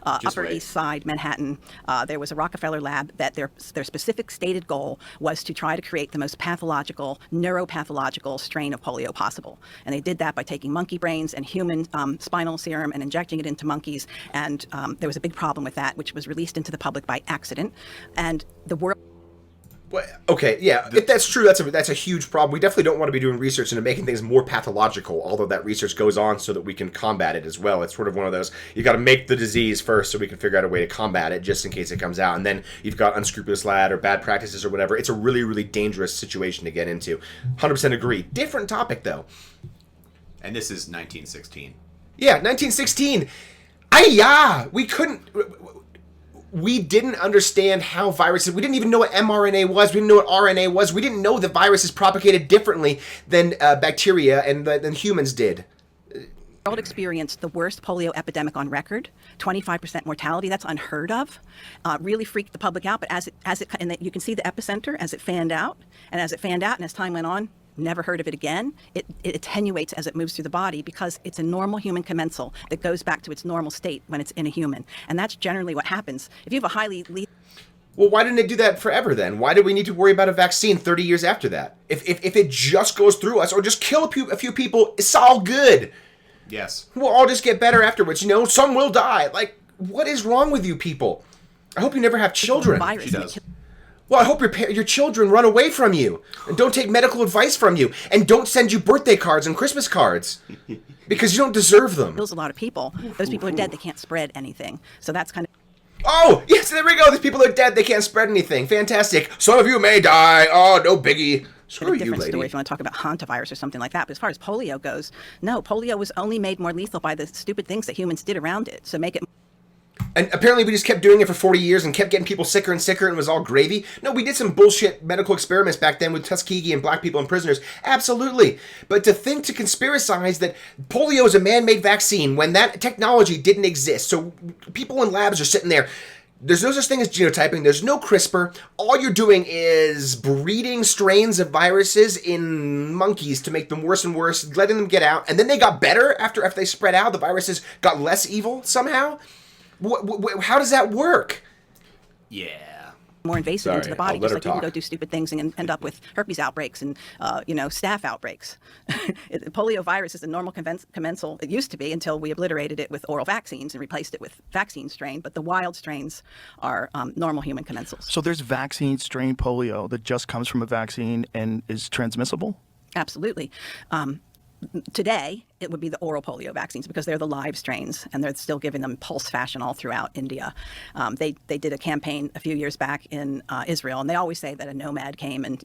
Upper East Side, Manhattan, there was a Rockefeller lab that their specific stated goal was to try to create the most pathological, neuropathological strain of polio possible. And they did that by taking monkey brains and human spinal serum and injecting it into monkeys. And there was a big problem with that, which was released into the public by accident. And the world...
Well, okay, yeah, if that's true, that's a huge problem. We definitely don't want to be doing research into making things more pathological, although that research goes on so that we can combat it as well. It's sort of one of those, you got to make the disease first so we can figure out a way to combat it just in case it comes out. And then you've got unscrupulous lad or bad practices or whatever. It's a really, really dangerous situation to get into. 100% agree. Different topic, though.
And this is 1916.
Yeah, 1916. We couldn't... We didn't understand how viruses... We didn't even know what mRNA was. We didn't know what RNA was. We didn't know that viruses propagated differently than bacteria and than humans did.
The world experienced the worst polio epidemic on record, 25% mortality. That's unheard of. Really freaked the public out. But and you can see the epicenter as it fanned out, and as time went on, never heard of it again. It attenuates as it moves through the body because it's a normal human commensal that goes back to its normal state when it's in a human. And that's generally what happens. If you have a highly lethal...
Well, why didn't it do that forever then? Why did we need to worry about a vaccine 30 years after that? If it just goes through us or just kill a few people, it's all good.
Yes.
We'll all just get better afterwards. You know, some will die. Like, what is wrong with you people? I hope you never have children.
She does.
Well, I hope your children run away from you and don't take medical advice from you and don't send you birthday cards and Christmas cards because you don't deserve them.
Kills a lot of people. Those people are dead. They can't spread anything. So that's kind of...
Oh, yes, there we go. These people are dead. They can't spread anything. Fantastic. Some of you may die. Oh, no biggie. Screw you,
different
lady.
story if you want to talk about hantavirus or something like that. But as far as polio goes, no, polio was only made more lethal by the stupid things that humans did around it. So make it...
And apparently we just kept doing it for 40 years and kept getting people sicker and sicker and it was all gravy. No, we did some bullshit medical experiments back then with Tuskegee and black people and prisoners. Absolutely. But to conspiracize that polio is a man-made vaccine when that technology didn't exist. So people in labs are sitting there. There's no such thing as genotyping. There's no CRISPR. All you're doing is breeding strains of viruses in monkeys to make them worse and worse, letting them get out. And then they got better after they spread out. The viruses got less evil somehow. How does that work?
Yeah.
More invasive into the body, just like you can go
talk.
do stupid things and end up with herpes outbreaks and staph outbreaks. Polio virus is a normal commensal. It used to be until we obliterated it with oral vaccines and replaced it with vaccine strain. But the wild strains are normal human commensals.
So there's vaccine strain polio that just comes from a vaccine and is transmissible?
Absolutely. Today, it would be the oral polio vaccines because they're the live strains and they're still giving them pulse fashion all throughout India. They did a campaign a few years back in Israel, and they always say that a nomad came and,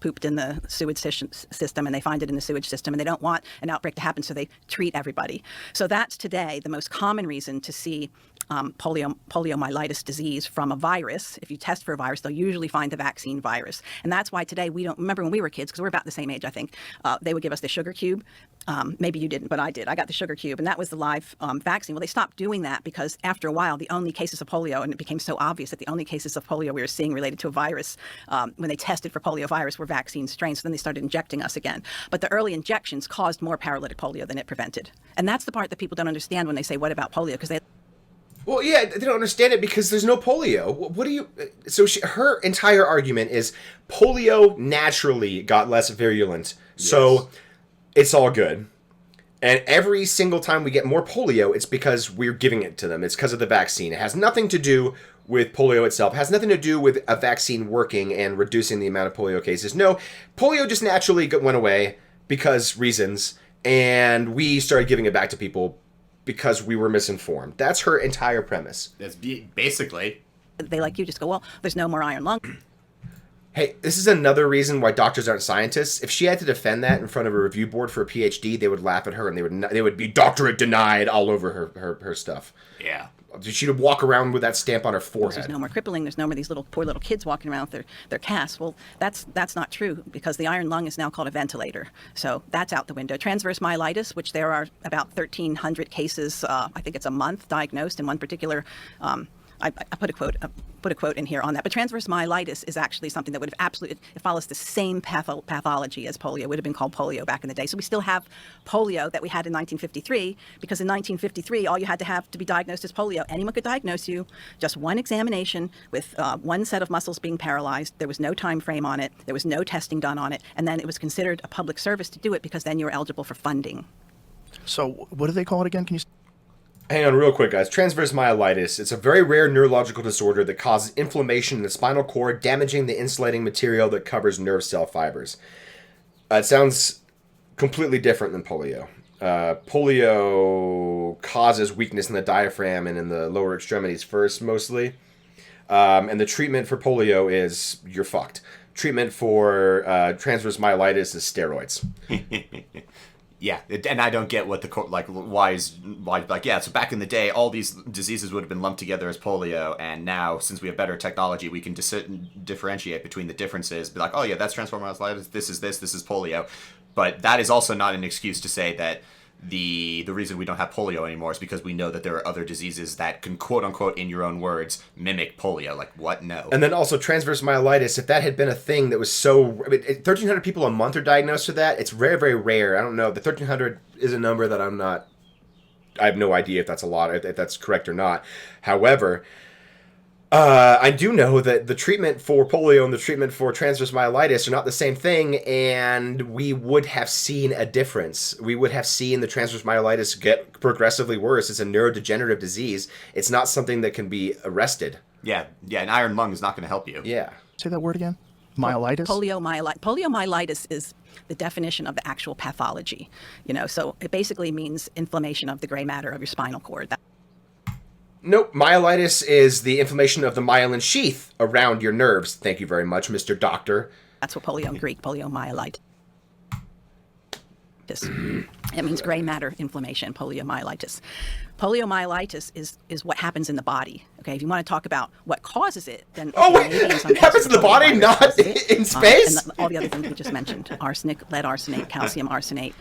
pooped in the sewage system, and they find it in the sewage system, and they don't want an outbreak to happen, so they treat everybody. So that's today the most common reason to see poliomyelitis disease from a virus. If you test for a virus, they'll usually find the vaccine virus. And that's why today we don't, remember when we were kids, because we're about the same age, I think, they would give us the sugar cube. Maybe you didn't, but I did. I got the sugar cube, and that was the live vaccine. Well, they stopped doing that because after a while, the only cases of polio, and it became so obvious that the only cases of polio we were seeing related to a virus when they tested for polio virus were vaccine strains. So then they started injecting us again. But the early injections caused more paralytic polio than it prevented. And that's the part that people don't understand when they say, what about polio? Because they...
Well, yeah, they don't understand it because there's no polio. What do you... So her entire argument is polio naturally got less virulent. Yes. So it's all good. And every single time we get more polio, it's because we're giving it to them. It's because of the vaccine. It has nothing to do with polio itself. It has nothing to do with a vaccine working and reducing the amount of polio cases. No, polio just naturally went away because reasons, and we started giving it back to people because we were misinformed. That's her entire premise.
That's basically.
They, like you, just go, well, there's no more iron lung.
Hey, this is another reason why doctors aren't scientists. If she had to defend that in front of a review board for a PhD, they would laugh at her and they would be doctorate denied all over her stuff.
Yeah.
She would walk around with that stamp on her forehead.
There's no more crippling. There's no more these poor little kids walking around with their casts. Well, that's not true because the iron lung is now called a ventilator. So that's out the window. Transverse myelitis, which there are about 1,300 cases, I think it's a month, diagnosed in one particular I put a quote in here on that. But transverse myelitis is actually something that would have absolutely, it follows the same pathology as polio. It would have been called polio back in the day. So we still have polio that we had in 1953, because in 1953, all you had to have to be diagnosed as polio. Anyone could diagnose you, just one examination with one set of muscles being paralyzed. There was no time frame on it. There was no testing done on it. And then it was considered a public service to do it, because then you were eligible for funding.
So what do they call it again? Can you?
Hang on real quick, guys. Transverse myelitis. It's a very rare neurological disorder that causes inflammation in the spinal cord, damaging the insulating material that covers nerve cell fibers. It sounds completely different than polio. Polio causes weakness in the diaphragm and in the lower extremities first, mostly. And the treatment for polio is you're fucked. Treatment for transverse myelitis is steroids.
Yeah, and I don't get what why, yeah, so back in the day, all these diseases would have been lumped together as polio, and now, since we have better technology, we can differentiate between the differences, be like, oh yeah, that's transformer myelitis, this is polio. But that is also not an excuse to say that the reason we don't have polio anymore is because we know that there are other diseases that can, quote unquote, in your own words, mimic polio. Like, what? No.
And then also transverse myelitis, if that had been a thing that was so... 1,300 people a month are diagnosed with that. It's very, very rare. I don't know. The 1,300 is a number that I have no idea if that's a lot, if that's correct or not. However, I do know that the treatment for polio and the treatment for transverse myelitis are not the same thing, and we would have seen a difference. We would have seen the transverse myelitis get progressively worse. It's a neurodegenerative disease. It's not something that can be arrested.
Yeah, an iron lung is not going to help you.
Yeah.
Say that word again. Myelitis?
Poliomyelitis is the definition of the actual pathology. So it basically means inflammation of the gray matter of your spinal cord.
Nope, myelitis is the inflammation of the myelin sheath around your nerves. Thank you very much, Mr. Doctor.
That's what polio in Greek, poliomyelitis. It means gray matter inflammation, poliomyelitis. Poliomyelitis is what happens in the body. Okay, if you want to talk about what causes it, then
it happens in the body, not in space.
And all the other things we just mentioned: arsenic, lead arsenate, calcium arsenate.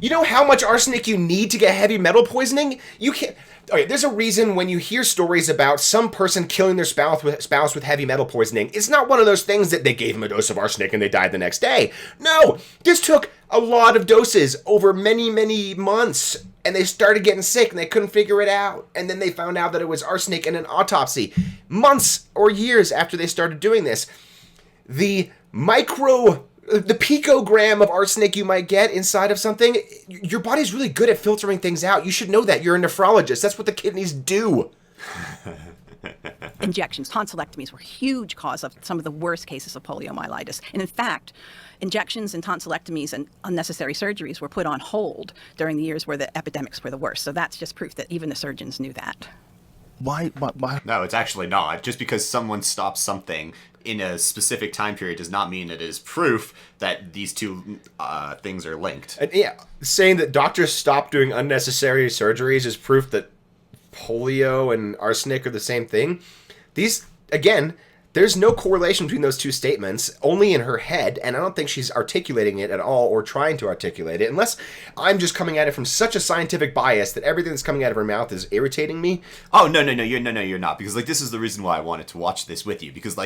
You know how much arsenic you need to get heavy metal poisoning? You can't. Okay, there's a reason when you hear stories about some person killing their spouse with heavy metal poisoning, it's not one of those things that they gave him a dose of arsenic and they died the next day. No, this took a lot of doses over many, many months, and they started getting sick and they couldn't figure it out. And then they found out that it was arsenic in an autopsy. Months or years after they started doing this. The picogram of arsenic you might get inside of something, your body's really good at filtering things out. You should know that. You're a nephrologist. That's what the kidneys do.
Injections, tonsillectomies were a huge cause of some of the worst cases of poliomyelitis. And in fact, injections and tonsillectomies and unnecessary surgeries were put on hold during the years where the epidemics were the worst. So that's just proof that even the surgeons knew that.
Why?
No, it's actually not. Just because someone stops something in a specific time period does not mean it is proof that these two things are linked.
And yeah, saying that doctors stopped doing unnecessary surgeries is proof that polio and arsenic are the same thing. These, again, there's no correlation between those two statements, only in her head, and I don't think she's articulating it at all or trying to articulate it, unless I'm just coming at it from such a scientific bias that everything that's coming out of her mouth is irritating me.
Oh, no, you're not, because, this is the reason why I wanted to watch this with you, because,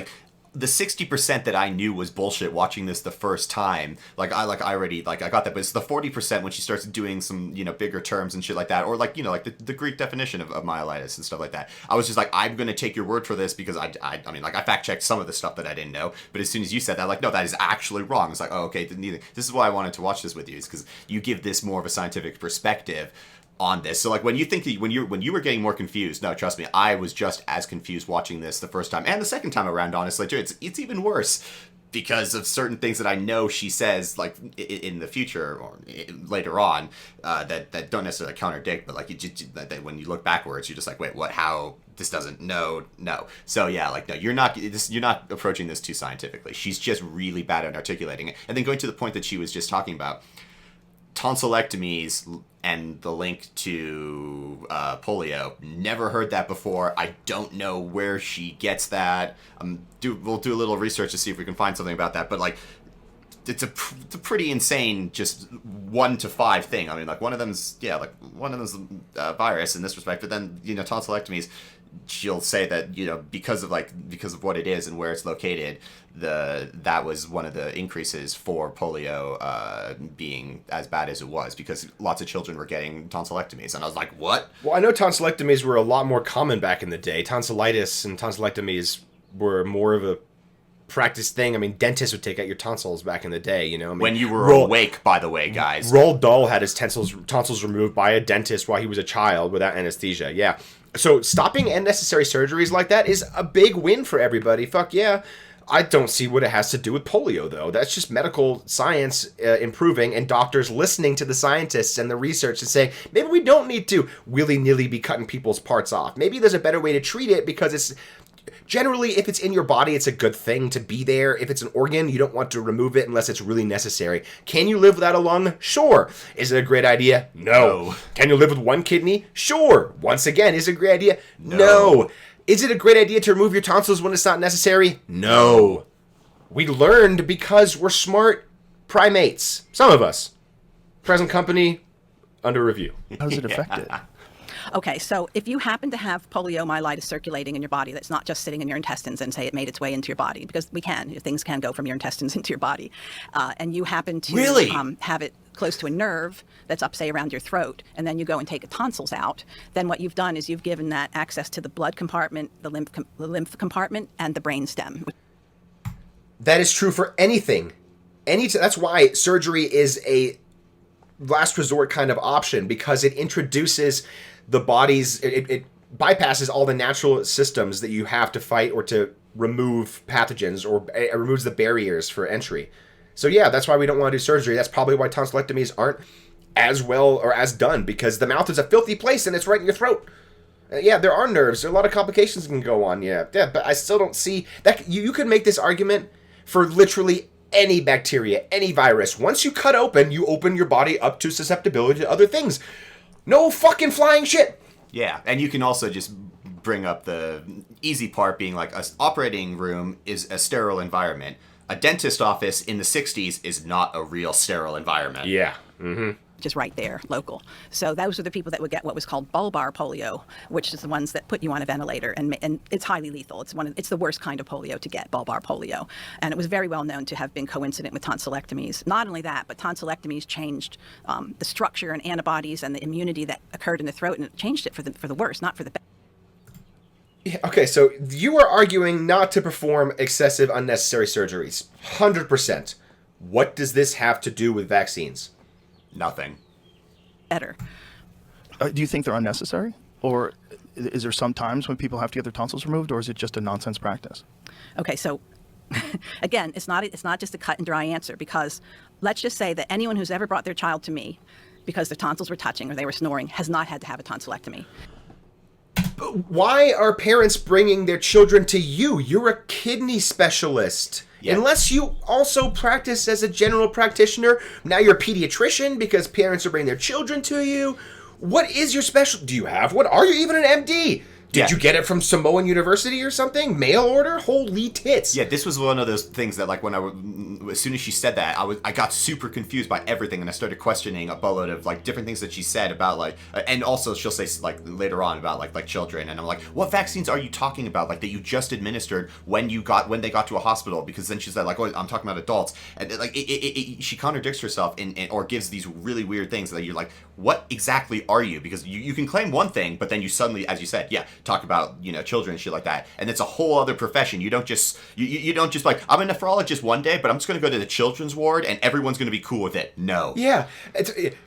the 60% that I knew was bullshit watching this the first time, I got that, but it's the 40% when she starts doing some, bigger terms and shit like that, or the Greek definition of myelitis and stuff like that. I was just I'm going to take your word for this because I fact checked some of the stuff that I didn't know, but as soon as you said that, no, that is actually wrong. It's oh, okay, this is why I wanted to watch this with you, is because you give this more of a scientific perspective on this. So when you were getting more confused, no, trust me, I was just as confused watching this the first time and the second time around, honestly too. It's even worse because of certain things that I know she says in the future or later on that don't necessarily contradict, but that when you look backwards, you're just wait, what, how, this doesn't, no. So yeah, no, you're not approaching this too scientifically. She's just really bad at articulating it. And then going to the point that she was just talking about, tonsillectomies and the link to polio. Never heard that before. I don't know where she gets that. We'll do a little research to see if we can find something about that. But it's a pretty insane just 1 to 5 thing. I mean, like one of them's virus in this respect, but then tonsillectomies, she'll say that because of what it is and where it's located, that was one of the increases for polio being as bad as it was, because lots of children were getting tonsillectomies. And I was like, what?
Well, I know tonsillectomies were a lot more common back in the day. Tonsillitis and tonsillectomies were more of a practice thing. I mean, dentists would take out your tonsils back in the day, I mean,
when you were awake, by the way, guys.
Roald Dahl had his tonsils removed by a dentist while he was a child without anesthesia. Yeah. So stopping unnecessary surgeries like that is a big win for everybody. Fuck yeah. I don't see what it has to do with polio, though. That's just medical science improving and doctors listening to the scientists and the research and saying, maybe we don't need to willy-nilly be cutting people's parts off. Maybe there's a better way to treat it, because it's generally, if it's in your body, it's a good thing to be there. If it's an organ, you don't want to remove it unless it's really necessary. Can you live without a lung? Sure. Is it a great idea? No. Can you live with one kidney? Sure. Once again, is it a great idea? No. Is it a great idea to remove your tonsils when it's not necessary? No. We learned because we're smart primates. Some of us. Present company, under review.
How does it affect it?
Okay, so if you happen to have poliomyelitis circulating in your body that's not just sitting in your intestines and say it made its way into your body, because things can go from your intestines into your body, and you happen to have it close to a nerve that's up, say, around your throat, and then you go and take the tonsils out, then what you've done is you've given that access to the blood compartment, the lymph compartment, and the brain stem.
That is true for anything. That's why surgery is a last resort kind of option, because it introduces the body's, it bypasses all the natural systems that you have to fight or to remove pathogens, or it removes the barriers for entry. So yeah, that's why we don't want to do surgery. That's probably why tonsillectomies aren't as well or as done, because the mouth is a filthy place and it's right in your throat. Yeah, there are nerves. There are a lot of complications that can go on. Yeah, but I still don't see that. You could make this argument for literally any bacteria, any virus. Once you cut open, you open your body up to susceptibility to other things. No fucking flying shit.
Yeah, and you can also just bring up the easy part, being like, an operating room is a sterile environment. A dentist office in the 60s is not a real sterile environment.
Yeah. Mm-hmm.
Just right there, local. So those are the people that would get what was called bulbar polio, which is the ones that put you on a ventilator, and it's highly lethal. It's the worst kind of polio to get, bulbar polio, and it was very well known to have been coincident with tonsillectomies. Not only that, but tonsillectomies changed the structure and antibodies and the immunity that occurred in the throat, and it changed it for the worse, not for the better.
Okay, so you are arguing not to perform excessive unnecessary surgeries. 100%. What does this have to do with vaccines?
Nothing.
Better.
Do you think they're unnecessary? Or is there some times when people have to get their tonsils removed, or is it just a nonsense practice?
Okay, so again, it's not just a cut and dry answer, because let's just say that anyone who's ever brought their child to me because their tonsils were touching or they were snoring has not had to have a tonsillectomy.
But why are parents bringing their children to you? You're a kidney specialist. Yeah. Unless you also practice as a general practitioner. Now you're a pediatrician because parents are bringing their children to you. What is your special? Do you have one? Are you even an MD? Did you get it from Samoan University or something? Mail order? Holy tits.
Yeah, this was one of those things that, like, as soon as she said that, I got super confused by everything, and I started questioning a boatload of, like, different things that she said about, like, and also she'll say, like, later on about, like children, and I'm like, what vaccines are you talking about, like, that you just administered when they got to a hospital? Because then she said, like, oh, I'm talking about adults, and, like, she contradicts herself or gives these really weird things that you're like, what exactly are you? Because you can claim one thing, but then you suddenly, as you said, talk about children and shit like that, and it's a whole other profession. You don't just you don't just like, I'm a nephrologist one day, but I'm just going to go to the children's ward and everyone's going to be cool with it. No.
Yeah,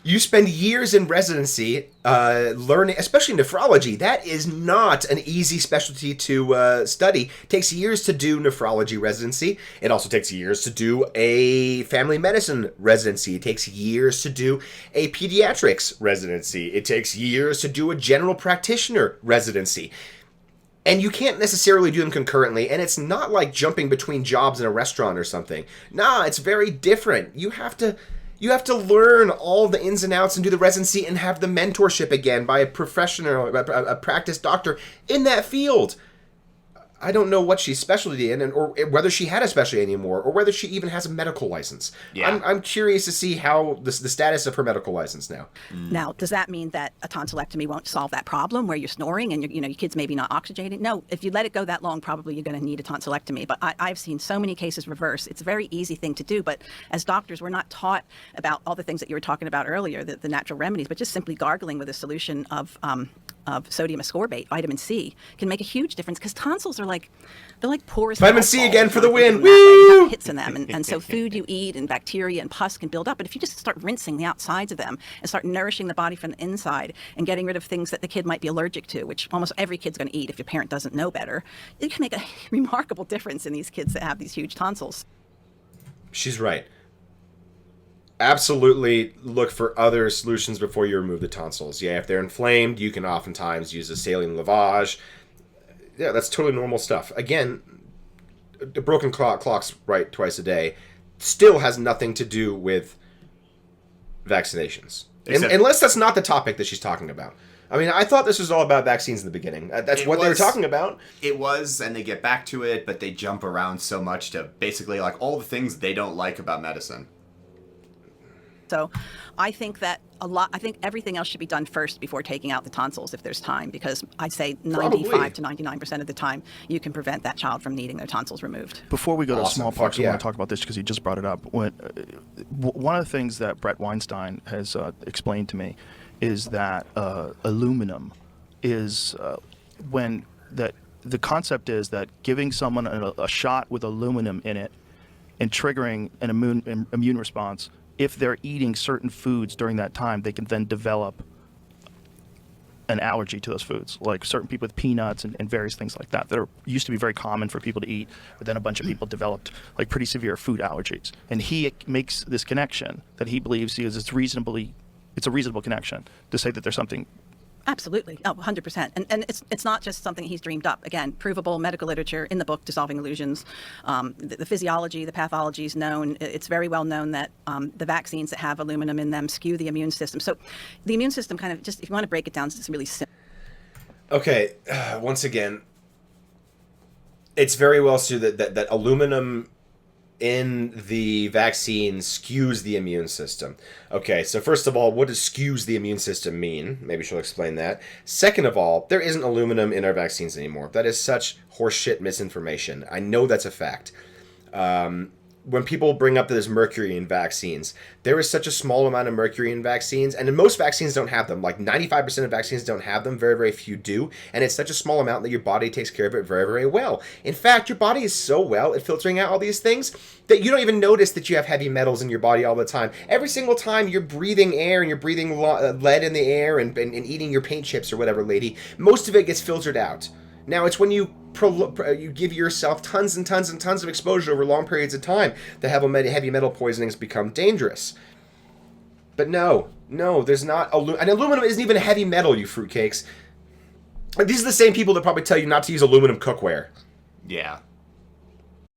you spend years in residency learning, especially nephrology. That is not an easy specialty to study. It takes years to do nephrology residency. It also takes years to do a family medicine residency. It takes years to do a pediatrics residency. It takes years to do a general practitioner residency. And you can't necessarily do them concurrently, and it's not like jumping between jobs in a restaurant or something. Nah, it's very different. You have to learn all the ins and outs and do the residency and have the mentorship again by a professional, a practice doctor in that field. I don't know what she's specialty in, or whether she had a specialty anymore, or whether she even has a medical license.
Yeah.
I'm curious to see how the status of her medical license now.
Now, does that mean that a tonsillectomy won't solve that problem where you're snoring and your kids maybe not oxygenating? No, if you let it go that long, probably you're going to need a tonsillectomy. But I've seen so many cases reverse. It's a very easy thing to do. But as doctors, we're not taught about all the things that you were talking about earlier, the natural remedies, but just simply gargling with a solution of sodium ascorbate, vitamin C, can make a huge difference because tonsils are they're like porous.
Vitamin C again for the win.
Woo! Hits in them, and so food you eat and bacteria and pus can build up. But if you just start rinsing the outsides of them and start nourishing the body from the inside and getting rid of things that the kid might be allergic to, which almost every kid's going to eat if your parent doesn't know better, it can make a remarkable difference in these kids that have these huge tonsils.
She's right. Absolutely look for other solutions before you remove the tonsils. Yeah, if they're inflamed, you can oftentimes use a saline lavage. Yeah, that's totally normal stuff. Again, the broken clock's right twice a day still has nothing to do with vaccinations. Unless that's not the topic that she's talking about. I mean, I thought this was all about vaccines in the beginning. That's what they were talking about.
It was, and they get back to it, but they jump around so much to basically like all the things they don't like about medicine.
So I think that I think everything else should be done first before taking out the tonsils if there's time, because I'd say 95 to 99% of the time you can prevent that child from needing their tonsils removed.
Before we go to
Awesome.
smallpox,
Fuck
I
yeah.
want to talk about this because you just brought it up. One of the things that Brett Weinstein has explained to me is that aluminum is the concept is that giving someone a shot with aluminum in it and triggering an immune response, if they're eating certain foods during that time, they can then develop an allergy to those foods, like certain people with peanuts and various things like that used to be very common for people to eat, but then a bunch of people developed like pretty severe food allergies. And he makes this connection that he believes it's a reasonable connection to say that there's something.
Absolutely. Oh, 100%. And it's not just something he's dreamed up. Again, provable medical literature in the book, Dissolving Illusions. The physiology, the pathology is known. It's very well known that the vaccines that have aluminum in them skew the immune system. So the immune system kind of, just if you want to break it down, it's really simple.
Okay, once again, it's very well suited that aluminum in the vaccine skews the immune system. Okay, so first of all, what does skews the immune system mean? Maybe she'll explain that. Second of all, there isn't aluminum in our vaccines anymore. That is such horseshit misinformation. I know that's a fact. When people bring up that there's mercury in vaccines, there is such a small amount of mercury in vaccines, and most vaccines don't have them. Like 95% of vaccines don't have them, very, very few do, and it's such a small amount that your body takes care of it very, very well. In fact, your body is so well at filtering out all these things that you don't even notice that you have heavy metals in your body all the time. Every single time you're breathing air and you're breathing lead in the air and eating your paint chips or whatever, lady, most of it gets filtered out. Now, it's when you give yourself tons and tons and tons of exposure over long periods of time that heavy metal poisonings become dangerous. But no, there's not. And aluminum isn't even a heavy metal, you fruitcakes. These are the same people that probably tell you not to use aluminum cookware.
Yeah.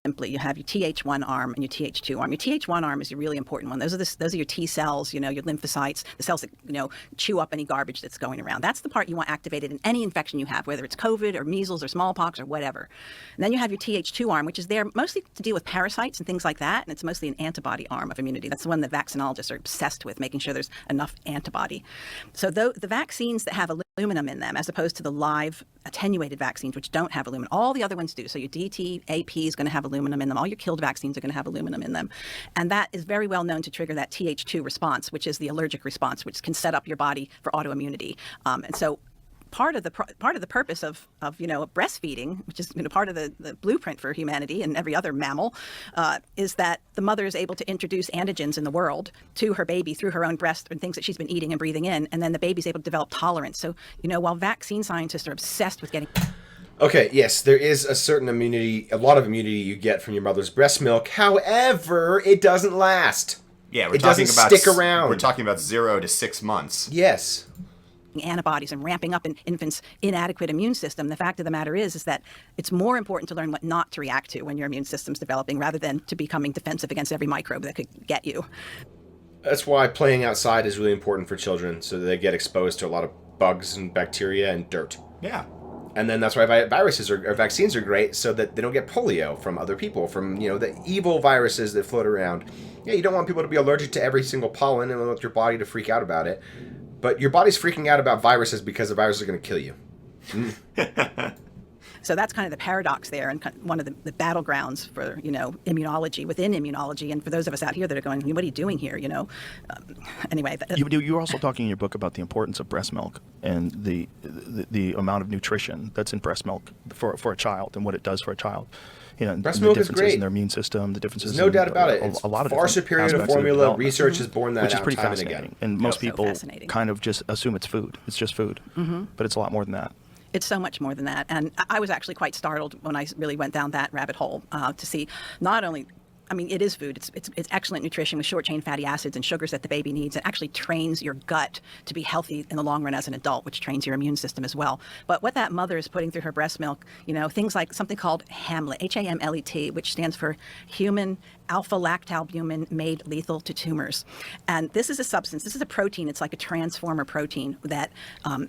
Simply, you have your Th1 arm and your Th2 arm. Your Th1 arm is a really important one. Those are your T cells, your lymphocytes, the cells that chew up any garbage that's going around. That's the part you want activated in any infection you have, whether it's COVID or measles or smallpox or whatever. And then you have your Th2 arm, which is there mostly to deal with parasites and things like that, and it's mostly an antibody arm of immunity. That's the one that vaccinologists are obsessed with, making sure there's enough antibody. So the vaccines that have aluminum in them, as opposed to the live attenuated vaccines, which don't have aluminum, all the other ones do. So your DT, AP is going to have aluminum in them. All your killed vaccines are going to have aluminum in them. And that is very well known to trigger that Th2 response, which is the allergic response, which can set up your body for autoimmunity. And so part of the purpose of breastfeeding, which is part of the blueprint for humanity and every other mammal, is that the mother is able to introduce antigens in the world to her baby through her own breast and things that she's been eating and breathing in, and then the baby's able to develop tolerance. So while vaccine scientists are obsessed with getting.
Okay, yes, there is a certain immunity, a lot of immunity you get from your mother's breast milk. However, it doesn't last.
Yeah,
it doesn't stick around.
We're talking about 0 to 6 months.
Yes.
Antibodies and ramping up an infant's inadequate immune system. The fact of the matter is that it's more important to learn what not to react to when your immune system's developing rather than to becoming defensive against every microbe that could get you.
That's why playing outside is really important for children, so that they get exposed to a lot of bugs and bacteria and dirt.
Yeah.
And then that's why viruses or vaccines are great, so that they don't get polio from other people, from the evil viruses that float around. Yeah, you don't want people to be allergic to every single pollen and want your body to freak out about it. But your body's freaking out about viruses because the virus is going to kill you.
So that's kind of the paradox there, and one of the battlegrounds for immunology within immunology. And for those of us out here that are going, what are you doing here? Anyway,
you're also talking in your book about the importance of breast milk and the amount of nutrition that's in breast milk for a child and what it does for a child.
Breast
the
milk is
differences
great
in their immune system, the differences.
There's no doubt about it. It's
a lot of
far superior to formula. Research has borne that
which is
out
pretty
time and
fascinating.
again.
And most people
fascinating.
kind of just assume it's food. It's just food, but it's a lot more than that.
It's so much more than that. And I was actually quite startled when I really went down that rabbit hole to see not only, it is food. It's excellent nutrition with short-chain fatty acids and sugars that the baby needs. It actually trains your gut to be healthy in the long run as an adult, which trains your immune system as well. But what that mother is putting through her breast milk, things like something called HAMLET, HAMLET, which stands for human alpha-lactalbumin made lethal to tumors. And this is a substance, this is a protein, it's like a transformer protein that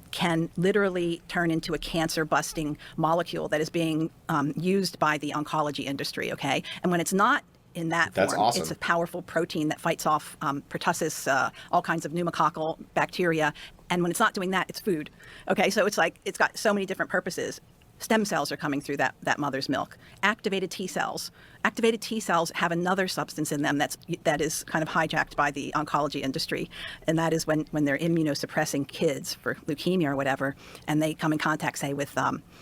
can literally turn into a cancer-busting molecule that is being used by the oncology industry, okay? And when it's not in that
That's
form,
awesome.
it's a powerful protein that fights off pertussis, all kinds of pneumococcal bacteria. And when it's not doing that, it's food. Okay, so it's like, it's got so many different purposes. Stem cells are coming through that mother's milk. Activated T cells. Activated T cells have another substance in them that is kind of hijacked by the oncology industry, and that is when they're immunosuppressing kids for leukemia or whatever, and they come in contact, say, with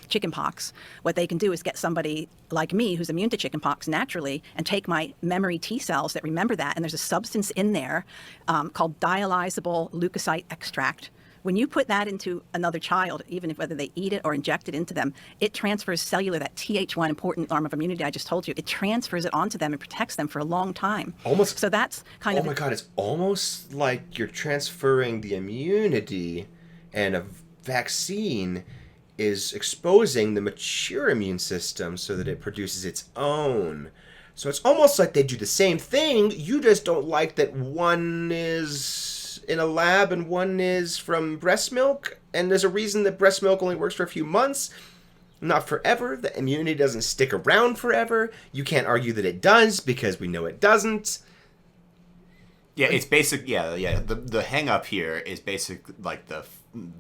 chickenpox. What they can do is get somebody like me who's immune to chickenpox naturally and take my memory T cells that remember that, and there's a substance in there called dialysable leukocyte extract. When you put that into another child, even if whether they eat it or inject it into them, it transfers cellular, that Th1 important arm of immunity I just told you, it transfers it onto them and protects them for a long time.
Almost.
So that's kind of.
Oh my God, it's almost like you're transferring the immunity, and a vaccine is exposing the mature immune system so that it produces its own. So it's almost like they do the same thing. You just don't like that one is in a lab and one is from breast milk, and there's a reason that breast milk only works for a few months, not forever. The immunity doesn't stick around forever. You can't argue that it does because we know it doesn't.
Yeah, it's basic. Yeah. The hang up here is basic, like the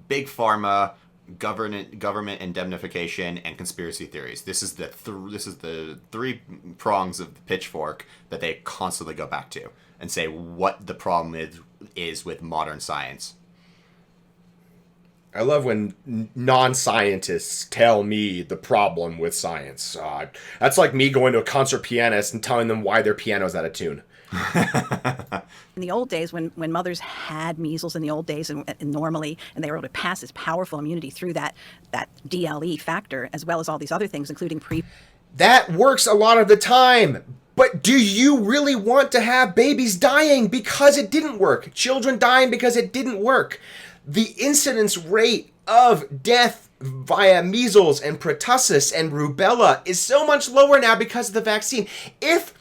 big pharma, government indemnification, and conspiracy theories. This is the three prongs of the pitchfork that they constantly go back to and say what the problem is with modern science.
I love when non-scientists tell me the problem with science. That's like me going to a concert pianist and telling them why their piano's out of tune.
In the old days, when mothers had measles in the old days and normally, and they were able to pass this powerful immunity through that DLE factor, as well as all these other things, including
That works a lot of the time. But do you really want to have babies dying because it didn't work? Children dying because it didn't work? The incidence rate of death via measles and pertussis and rubella is so much lower now because of the vaccine. If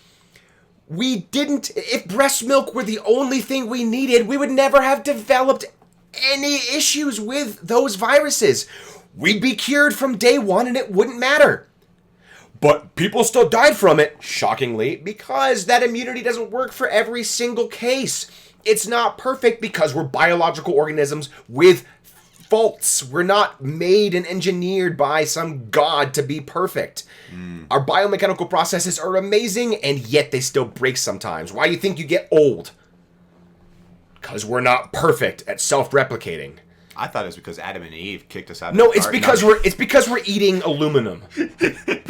breast milk were the only thing we needed, we would never have developed any issues with those viruses. We'd be cured from day one and it wouldn't matter. But people still died from it, shockingly, because that immunity doesn't work for every single case. It's not perfect because we're biological organisms with faults. We're not made and engineered by some god to be perfect. Our biomechanical processes are amazing, and yet they still break sometimes. Why do you think you get old? Because we're not perfect at self-replicating.
I thought it was because Adam and Eve kicked us out.
No, it's because we're eating aluminum.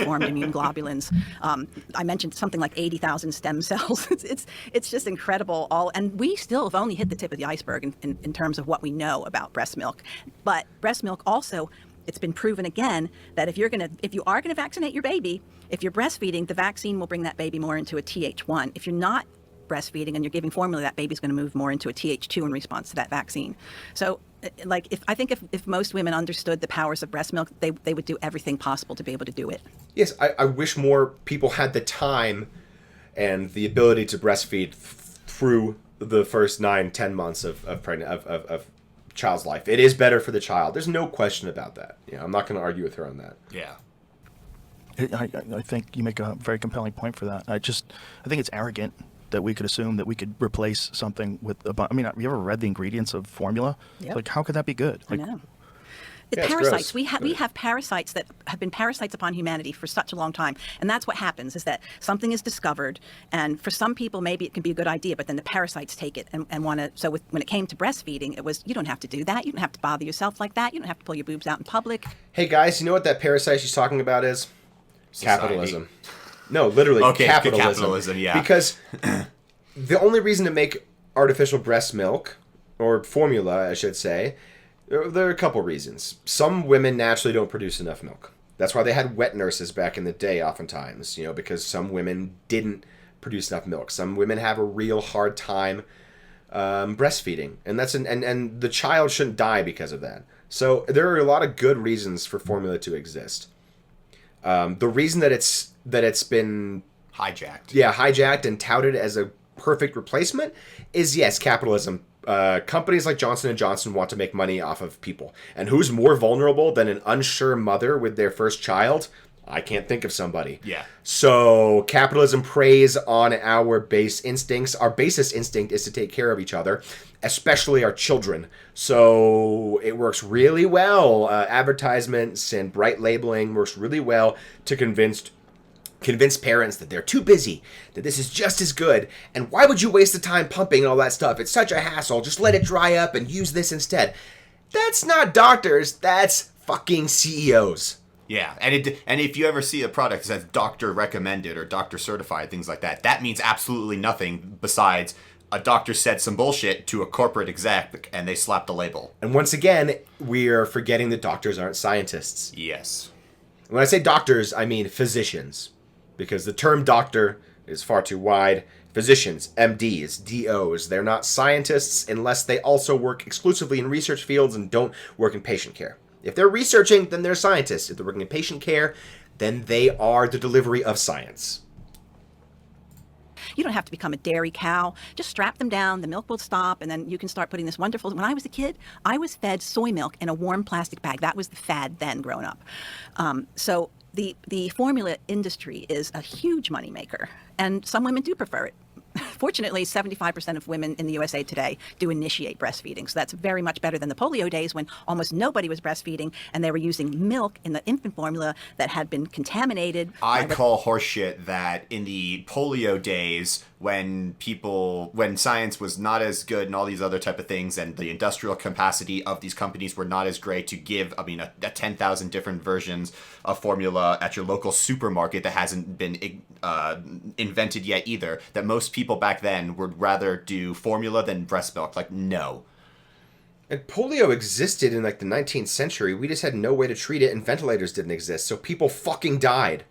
formed immune globulins. I mentioned something like 80,000 stem cells. It's just incredible. And we still have only hit the tip of the iceberg in terms of what we know about breast milk. But breast milk also, it's been proven again that if you are gonna vaccinate your baby, if you're breastfeeding, the vaccine will bring that baby more into a Th1. If you're not breastfeeding and you're giving formula, that baby's going to move more into a Th2 in response to that vaccine. So, like, if most women understood the powers of breast milk, they would do everything possible to be able to do it.
Yes, I wish more people had the time and the ability to breastfeed through the first 9-10 months of child's life. It is better for the child. There's no question about that. I'm not going to argue with her on that.
Yeah.
I think you make a very compelling point for that. I think it's arrogant that we could assume that we could replace something with have you ever read the ingredients of formula?
Yep.
Like, how could that be good?
I
Like,
know.
Yeah, it's
Parasites.
gross.
We have parasites that have been parasites upon humanity for such a long time, and that's what happens: is that something is discovered, and for some people maybe it can be a good idea, but then the parasites take it and want to. So when it came to breastfeeding, it was, you don't have to do that. You don't have to bother yourself like that. You don't have to pull your boobs out in public.
Hey guys, you know what that parasite she's talking about is?
Society.
Capitalism. No, literally
Okay,
capitalism.
yeah.
Because the only reason to make artificial breast milk, or formula, I should say, there are a couple reasons. Some women naturally don't produce enough milk. That's why they had wet nurses back in the day, oftentimes, because some women didn't produce enough milk. Some women have a real hard time breastfeeding, and and the child shouldn't die because of that. So there are a lot of good reasons for formula to exist. The reason that it's been hijacked and touted as a perfect replacement is, yes, capitalism. Companies like Johnson & Johnson want to make money off of people. And who's more vulnerable than an unsure mother with their first child? I can't think of somebody.
Yeah.
So capitalism preys on our base instincts. Our basest instinct is to take care of each other, especially our children. So it works really well. Advertisements and bright labeling works really well to convince parents that they're too busy, that this is just as good, and why would you waste the time pumping and all that stuff? It's such a hassle. Just let it dry up and use this instead. That's not doctors. That's fucking CEOs.
Yeah, and if you ever see a product that says doctor recommended or doctor certified, things like that, that means absolutely nothing besides a doctor said some bullshit to a corporate exec and they slapped a label.
And once again, we're forgetting that doctors aren't scientists.
Yes.
When I say doctors, I mean physicians, because the term doctor is far too wide. Physicians, MDs, DOs, they're not scientists unless they also work exclusively in research fields and don't work in patient care. If they're researching, then they're scientists. If they're working in patient care, then they are the delivery of science.
You don't have to become a dairy cow. Just strap them down, the milk will stop, and then you can start putting this wonderful... When I was a kid, I was fed soy milk in a warm plastic bag. That was the fad then, growing up. So the formula industry is a huge moneymaker, and some women do prefer it. Fortunately, 75% of women in the USA today do initiate breastfeeding. So that's very much better than the polio days when almost nobody was breastfeeding and they were using milk in the infant formula that had been contaminated.
I call horseshit that in the polio days when science was not as good and all these other type of things, and the industrial capacity of these companies were not as great to give, a 10,000 different versions of formula at your local supermarket that hasn't been invented yet either, that most people back then would rather do formula than breast milk. Like, no.
And polio existed in the 19th century. We just had no way to treat it, and ventilators didn't exist. So people fucking died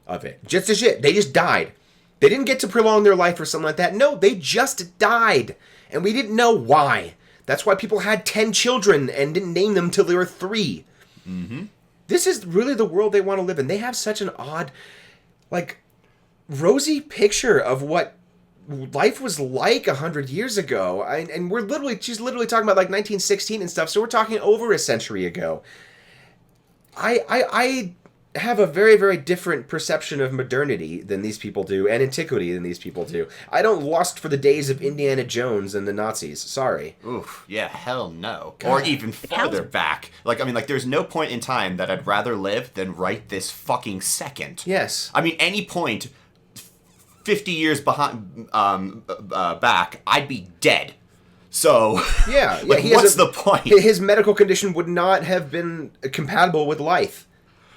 of it. Just as shit. They just died. They didn't get to prolong their life or something like that. No, they just died. And we didn't know why. That's why people had 10 children and didn't name them till they were 3.
Mm-hmm.
This is really the world they want to live in. They have such an odd, rosy picture of what life was like 100 years ago. And she's literally talking about 1916 and stuff. So we're talking over a century ago. I have a very, very different perception of modernity than these people do, and antiquity than these people do. I don't lust for the days of Indiana Jones and the Nazis. Sorry.
Oof, yeah, hell no.
God.
Or even farther back. There's no point in time that I'd rather live than right this fucking second.
Yes.
Any point 50 years back, I'd be dead. So,
yeah,
what's the point?
His medical condition would not have been compatible with life.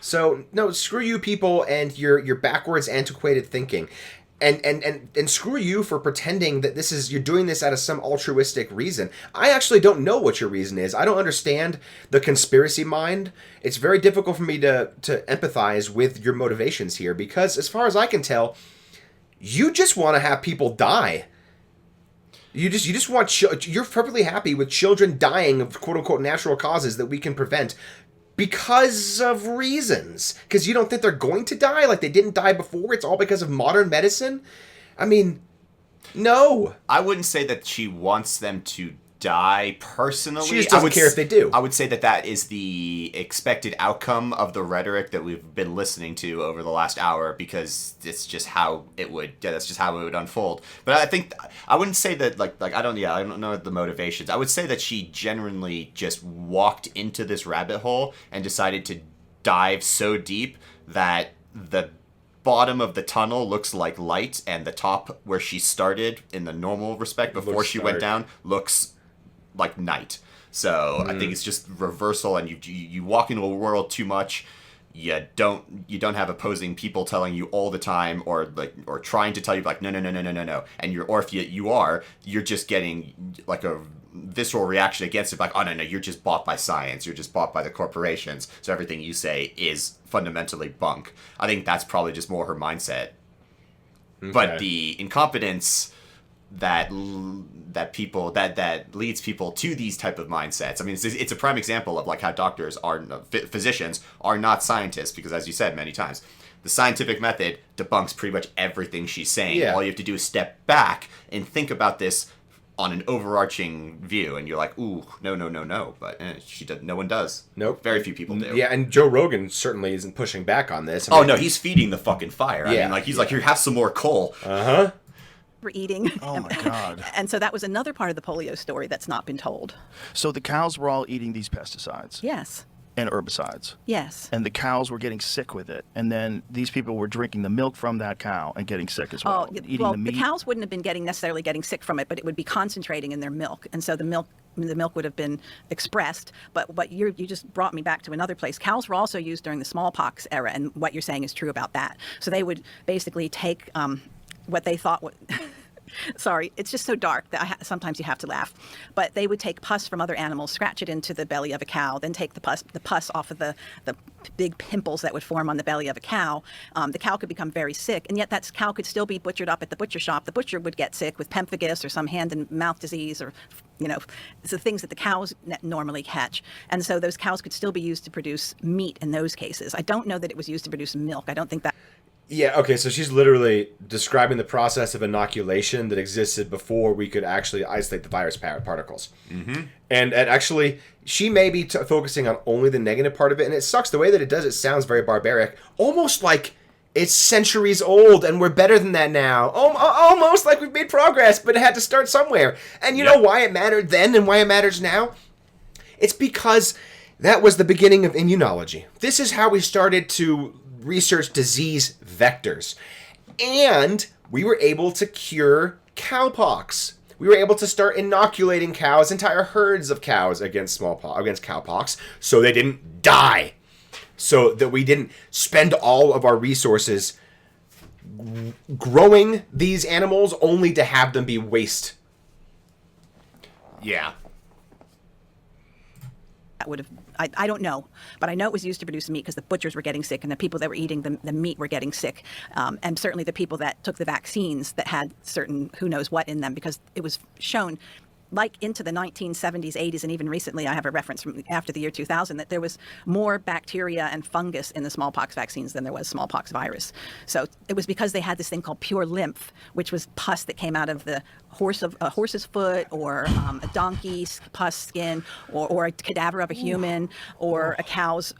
So, no, screw you people and your backwards, antiquated thinking. And screw you for pretending that you're doing this out of some altruistic reason. I actually don't know what your reason is. I don't understand the conspiracy mind. It's very difficult for me to empathize with your motivations here, because as far as I can tell, you just want to have people die. You just want you're perfectly happy with children dying of quote unquote natural causes that we can prevent because of reasons. Because you don't think they're going to die like they didn't die before. It's all because of modern medicine. No.
I wouldn't say that she wants them to die personally.
She just doesn't care if they do.
I would say that is the expected outcome of the rhetoric that we've been listening to over the last hour, because it's just how it would. Yeah, that's just how it would unfold. But I think I wouldn't say that like I don't know the motivations. I would say that she genuinely just walked into this rabbit hole and decided to dive so deep that the bottom of the tunnel looks like light, and the top where she started in the normal respect before she went down looks like night. So I think it's just reversal, and you walk into a world too much. You don't have opposing people telling you all the time, or trying to tell you like no, and you're just getting like a visceral reaction against it, like, oh no, you're just bought by science, you're just bought by the corporations, so everything you say is fundamentally bunk. I think that's probably just more her mindset. Okay. But the incompetence that leads people to these type of mindsets. I mean, it's a prime example of like how physicians are not scientists, because as you said many times, the scientific method debunks pretty much everything she's saying. Yeah. All you have to do is step back and think about this on an overarching view, and you're like, ooh, no, but no one does.
Nope.
Very few people do.
Yeah, and Joe Rogan certainly isn't pushing back on this.
I mean, no, he's feeding the fucking fire. Yeah. I mean, like, he's like, here, have some more coal.
We're eating.
Oh my God.
And so that was another part of the polio story that's not been told.
So the cows were all eating these pesticides.
Yes.
And herbicides.
Yes.
And the cows were getting sick with it. And then these people were drinking the milk from that cow and getting sick as well.
The meat. The cows wouldn't have been necessarily getting sick from it, but it would be concentrating in their milk. And so the milk would have been expressed. But you just brought me back to another place. Cows were also used during the smallpox era, and what you're saying is true about that. So they would basically take what they thought would... Sorry, it's just so dark that sometimes you have to laugh. But they would take pus from other animals, scratch it into the belly of a cow, then take the pus off of the big pimples that would form on the belly of a cow. The cow could become very sick, and yet that cow could still be butchered up at the butcher shop. The butcher would get sick with pemphigus or some hand and mouth disease, or it's the things that the cows normally catch. And so those cows could still be used to produce meat in those cases. I don't know that it was used to produce milk. I don't think that...
Yeah, okay, so she's literally describing the process of inoculation that existed before we could actually isolate the virus particles. Mm-hmm. And actually, she may be focusing on only the negative part of it, and it sucks. The way that it does it sounds very barbaric, almost like it's centuries old and we're better than that now. Almost like we've made progress, but it had to start somewhere. And you know why it mattered then and why it matters now? It's because that was the beginning of immunology. This is how we started to research disease vectors. And we were able to cure cowpox. We were able to start inoculating cows, entire herds of cows against cowpox, so they didn't die. So that we didn't spend all of our resources growing these animals only to have them be waste.
Yeah.
That would have, I don't know, but I know it was used to produce meat because the butchers were getting sick and the people that were eating the meat were getting sick. And certainly the people that took the vaccines that had certain who knows what in them, because it was shown like into the 1970s, 80s, and even recently, I have a reference from after the year 2000, that there was more bacteria and fungus in the smallpox vaccines than there was smallpox virus. So it was because they had this thing called pure lymph, which was pus that came out of the horse's foot, or a donkey's pus skin, or a cadaver of a human, or a cow's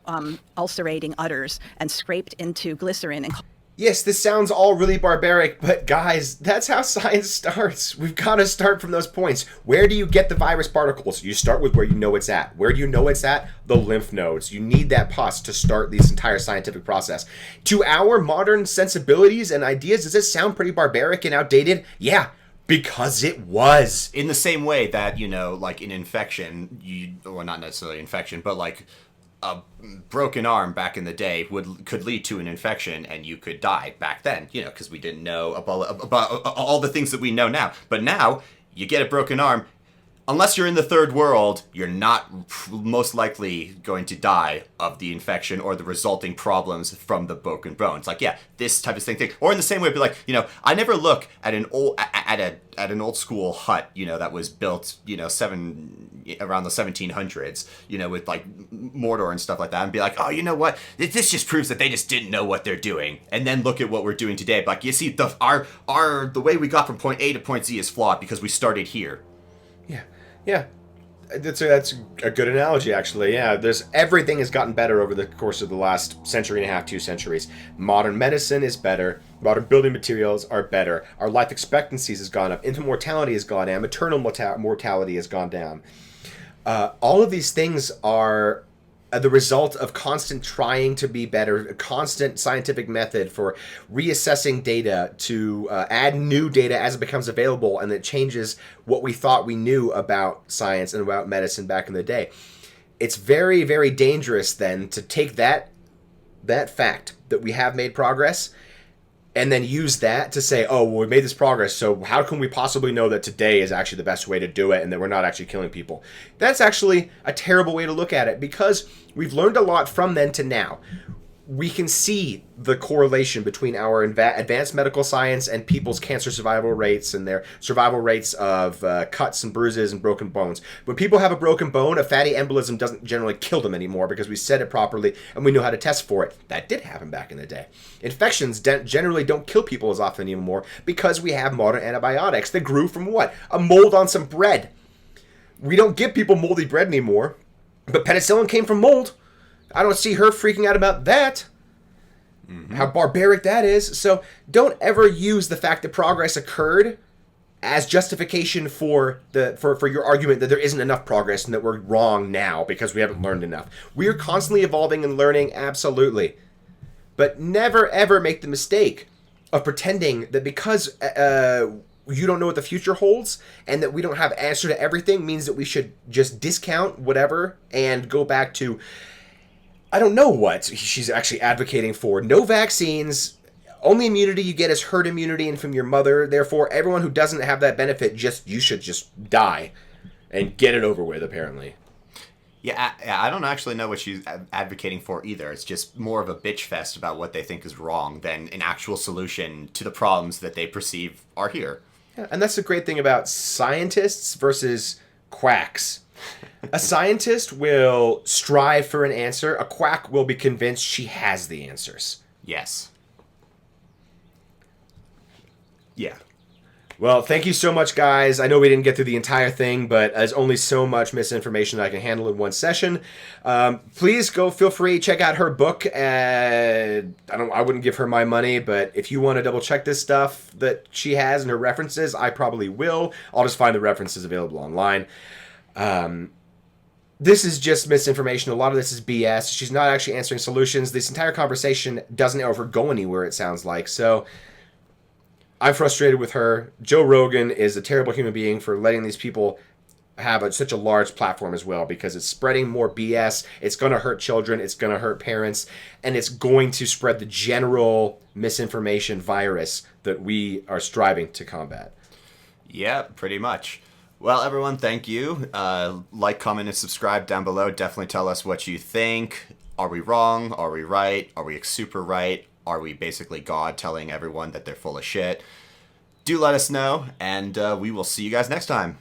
ulcerating udders, and scraped into glycerin and...
Yes, this sounds all really barbaric, but guys, that's how science starts. We've got to start from those points. Where do you get the virus particles? You start with where you know it's at. Where do you know it's at? The lymph nodes. You need that pus to start this entire scientific process. To our modern sensibilities and ideas, does it sound pretty barbaric and outdated? Yeah, because it was.
In the same way that, like an infection, well, not necessarily infection, but like a broken arm back in the day could lead to an infection, and you could die back then, because we didn't know about all the things that we know now. But now, you get a broken arm, unless you're in the third world, you're not most likely going to die of the infection or the resulting problems from the broken bones. Like, yeah, this type of thing. Or in the same way, be like, I never look at an old school hut, that was built, around the 1700s, with like mortar and stuff like that, and be like, oh, you know what? This just proves that they just didn't know what they're doing. And then look at what we're doing today. But like, you see, the way we got from point A to point Z is flawed because we started here.
Yeah. Yeah, that's a good analogy, actually. Yeah, everything has gotten better over the course of the last century and a half, 2 centuries. Modern medicine is better. Modern building materials are better. Our life expectancies has gone up. Infant mortality has gone down. Maternal mortality has gone down. All of these things are the result of constant trying to be better, a constant scientific method for reassessing data to add new data as it becomes available, and it changes what we thought we knew about science and about medicine back in the day. It's very, very dangerous then to take that fact that we have made progress and then use that to say, oh, well, we made this progress, so how can we possibly know that today is actually the best way to do it and that we're not actually killing people? That's actually a terrible way to look at it, because we've learned a lot from then to now. We can see the correlation between our advanced medical science and people's cancer survival rates and their survival rates of cuts and bruises and broken bones. When people have a broken bone, a fatty embolism doesn't generally kill them anymore because we said it properly and we know how to test for it. That did happen back in the day. Infections generally don't kill people as often anymore because we have modern antibiotics that grew from what? A mold on some bread. We don't give people moldy bread anymore, but penicillin came from mold. I don't see her freaking out about that. Mm-hmm. How barbaric that is. So don't ever use the fact that progress occurred as justification for your argument that there isn't enough progress and that we're wrong now because we haven't learned enough. We are constantly evolving and learning, absolutely. But never ever make the mistake of pretending that because you don't know what the future holds and that we don't have answer to everything means that we should just discount whatever and go back to, I don't know what she's actually advocating for. No vaccines. Only immunity you get is herd immunity and from your mother. Therefore, everyone who doesn't have that benefit, you should just die and get it over with, apparently.
Yeah, I don't actually know what she's advocating for either. It's just more of a bitch fest about what they think is wrong than an actual solution to the problems that they perceive are here.
Yeah, and that's the great thing about scientists versus quacks. A scientist will strive for an answer. A quack will be convinced she has the answers.
Yes. Yeah.
Well, thank you so much, guys. I know we didn't get through the entire thing, but there's only so much misinformation I can handle in one session. Please feel free, check out her book. I wouldn't give her my money, but if you want to double check this stuff that she has and her references, I probably will. I'll just find the references available online. This is just misinformation. A lot of this is BS. She's not actually answering solutions. This entire conversation doesn't ever go anywhere, it sounds like. So I'm frustrated with her. Joe Rogan is a terrible human being for letting these people have such a large platform as well, because it's spreading more BS. It's going to hurt children. It's going to hurt parents. And it's going to spread the general misinformation virus that we are striving to combat.
Yeah, pretty much. Well, everyone, thank you. Like, comment, and subscribe down below. Definitely tell us what you think. Are we wrong? Are we right? Are we super right? Are we basically God telling everyone that they're full of shit? Do let us know, and we will see you guys next time.